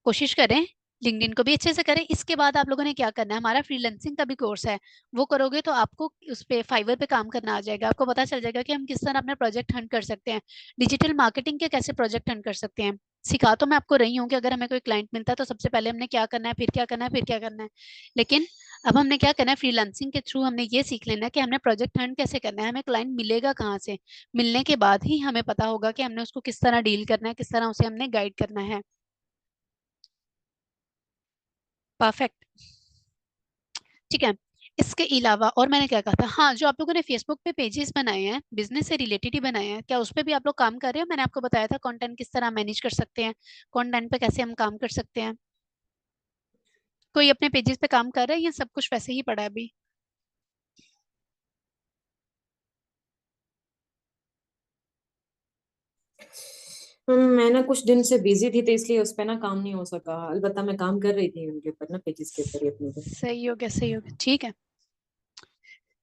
कोशिश करें लिंक्डइन को भी अच्छे से करें। इसके बाद आप लोगों ने क्या करना है, हमारा फ्रीलांसिंग का भी कोर्स है, वो करोगे तो आपको उस पे फाइवर पे काम करना आ जाएगा, आपको पता चल जाएगा कि हम किस तरह अपना प्रोजेक्ट हंट कर सकते हैं, डिजिटल मार्केटिंग के कैसे प्रोजेक्ट हंट कर सकते हैं। सिखा तो मैं आपको रही हूँ कि अगर हमें कोई क्लाइंट मिलता है तो सबसे पहले हमने क्या करना है, फिर क्या करना है, फिर क्या करना है, लेकिन अब हमने क्या करना है, फ्रीलांसिंग के थ्रू हमने ये सीख लेना है कि हमने प्रोजेक्ट हंट कैसे करना है, हमें क्लाइंट मिलेगा कहाँ से, मिलने के बाद ही हमें पता होगा कि हमने उसको किस तरह डील करना है, किस तरह उसे हमने गाइड करना है। परफेक्ट। ठीक है, इसके अलावा और मैंने क्या कहा था, हाँ जो आप लोगों ने फेसबुक पे पेजेस बनाए हैं बिजनेस से रिलेटेड ही बनाए हैं, क्या उस पे भी आप लोग काम कर रहे हो? मैंने आपको बताया था कंटेंट किस तरह मैनेज कर सकते हैं, कंटेंट पे कैसे हम काम कर सकते हैं। कोई अपने पेजेस पे काम कर रहा है या सब कुछ वैसे ही पड़ा है अभी? मैं ना कुछ दिन से बिजी थी तो इसलिए उस पे ना काम नहीं हो सका। अलबत्ता मैं काम कर रही थी उनके ऊपर ना, पेजेस के ऊपर ही अपने पे। सही हो गया, सही हो गया, ठीक है।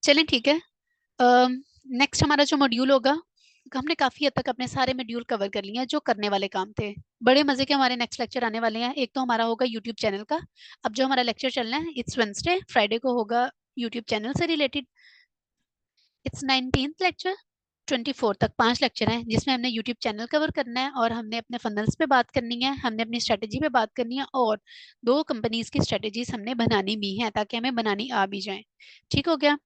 चलिए ठीक है। नेक्स्ट हमारा जो मॉड्यूल होगा, हमने काफी हद तक अपने सारे मॉड्यूल कवर कर लिए हैं जो करने वाले काम थे। बड़े मजे के हमारे नेक्स्ट लेक्चर आने वाले हैं। एक तो हमारा होगा यूट्यूब चैनल का। अब जो हमारा लेक्चर चलना है, इट्स वेंसडे, फ्राइडे को होगा यूट्यूब चैनल से रिलेटेड। It's 19th lecture. 24 तक 5 लेक्चर हैं जिसमें हमने यूट्यूब चैनल कवर करना है, और हमने अपने फनल्स पे बात करनी है, हमने अपनी स्ट्रेटेजी पे बात करनी है, और 2 कंपनीज की स्ट्रेटेजीज हमने बनानी भी है ताकि हमें बनानी आ भी जाए। ठीक हो गया।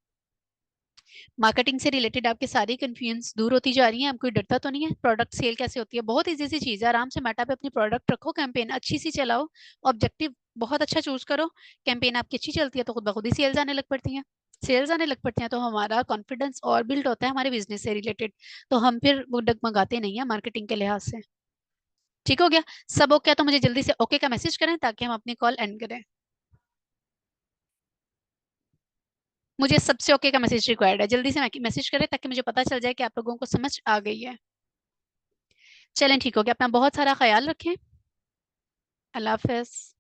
मार्केटिंग से रिलेटेड आपके सारी कंफ्यूजन दूर होती जा रही है। अब कोई डरता तो नहीं है। प्रोडक्ट सेल कैसे होती है, बहुत इजी सी चीज है। आराम से मेटा पे अपनी प्रोडक्ट रखो, कैंपेन अच्छी सी चलाओ, ऑब्जेक्टिव बहुत अच्छा चूज करो। कैंपेन आपकी अच्छी चलती है तो खुद ब खुद ही सेल्स आने लग पड़ती हैं। सेल्स आने लग पड़ते हैं तो हमारा कॉन्फिडेंस और बिल्ड होता है हमारे बिजनेस से रिलेटेड। तो हम फिर वो डगमगाते नहीं है मार्केटिंग के लिहाज से। ठीक हो गया। सब ओके है तो मुझे जल्दी से ओके का मैसेज करें ताकि हम अपनी कॉल एंड करें। मुझे सबसे ओके का मैसेज रिक्वायर्ड है, जल्दी से मैसेज करें ताकि मुझे पता चल जाए कि आप लोगों को समझ आ गई है। चलें ठीक हो गया। अपना बहुत सारा ख्याल रखें। अल्लाह हाफिज।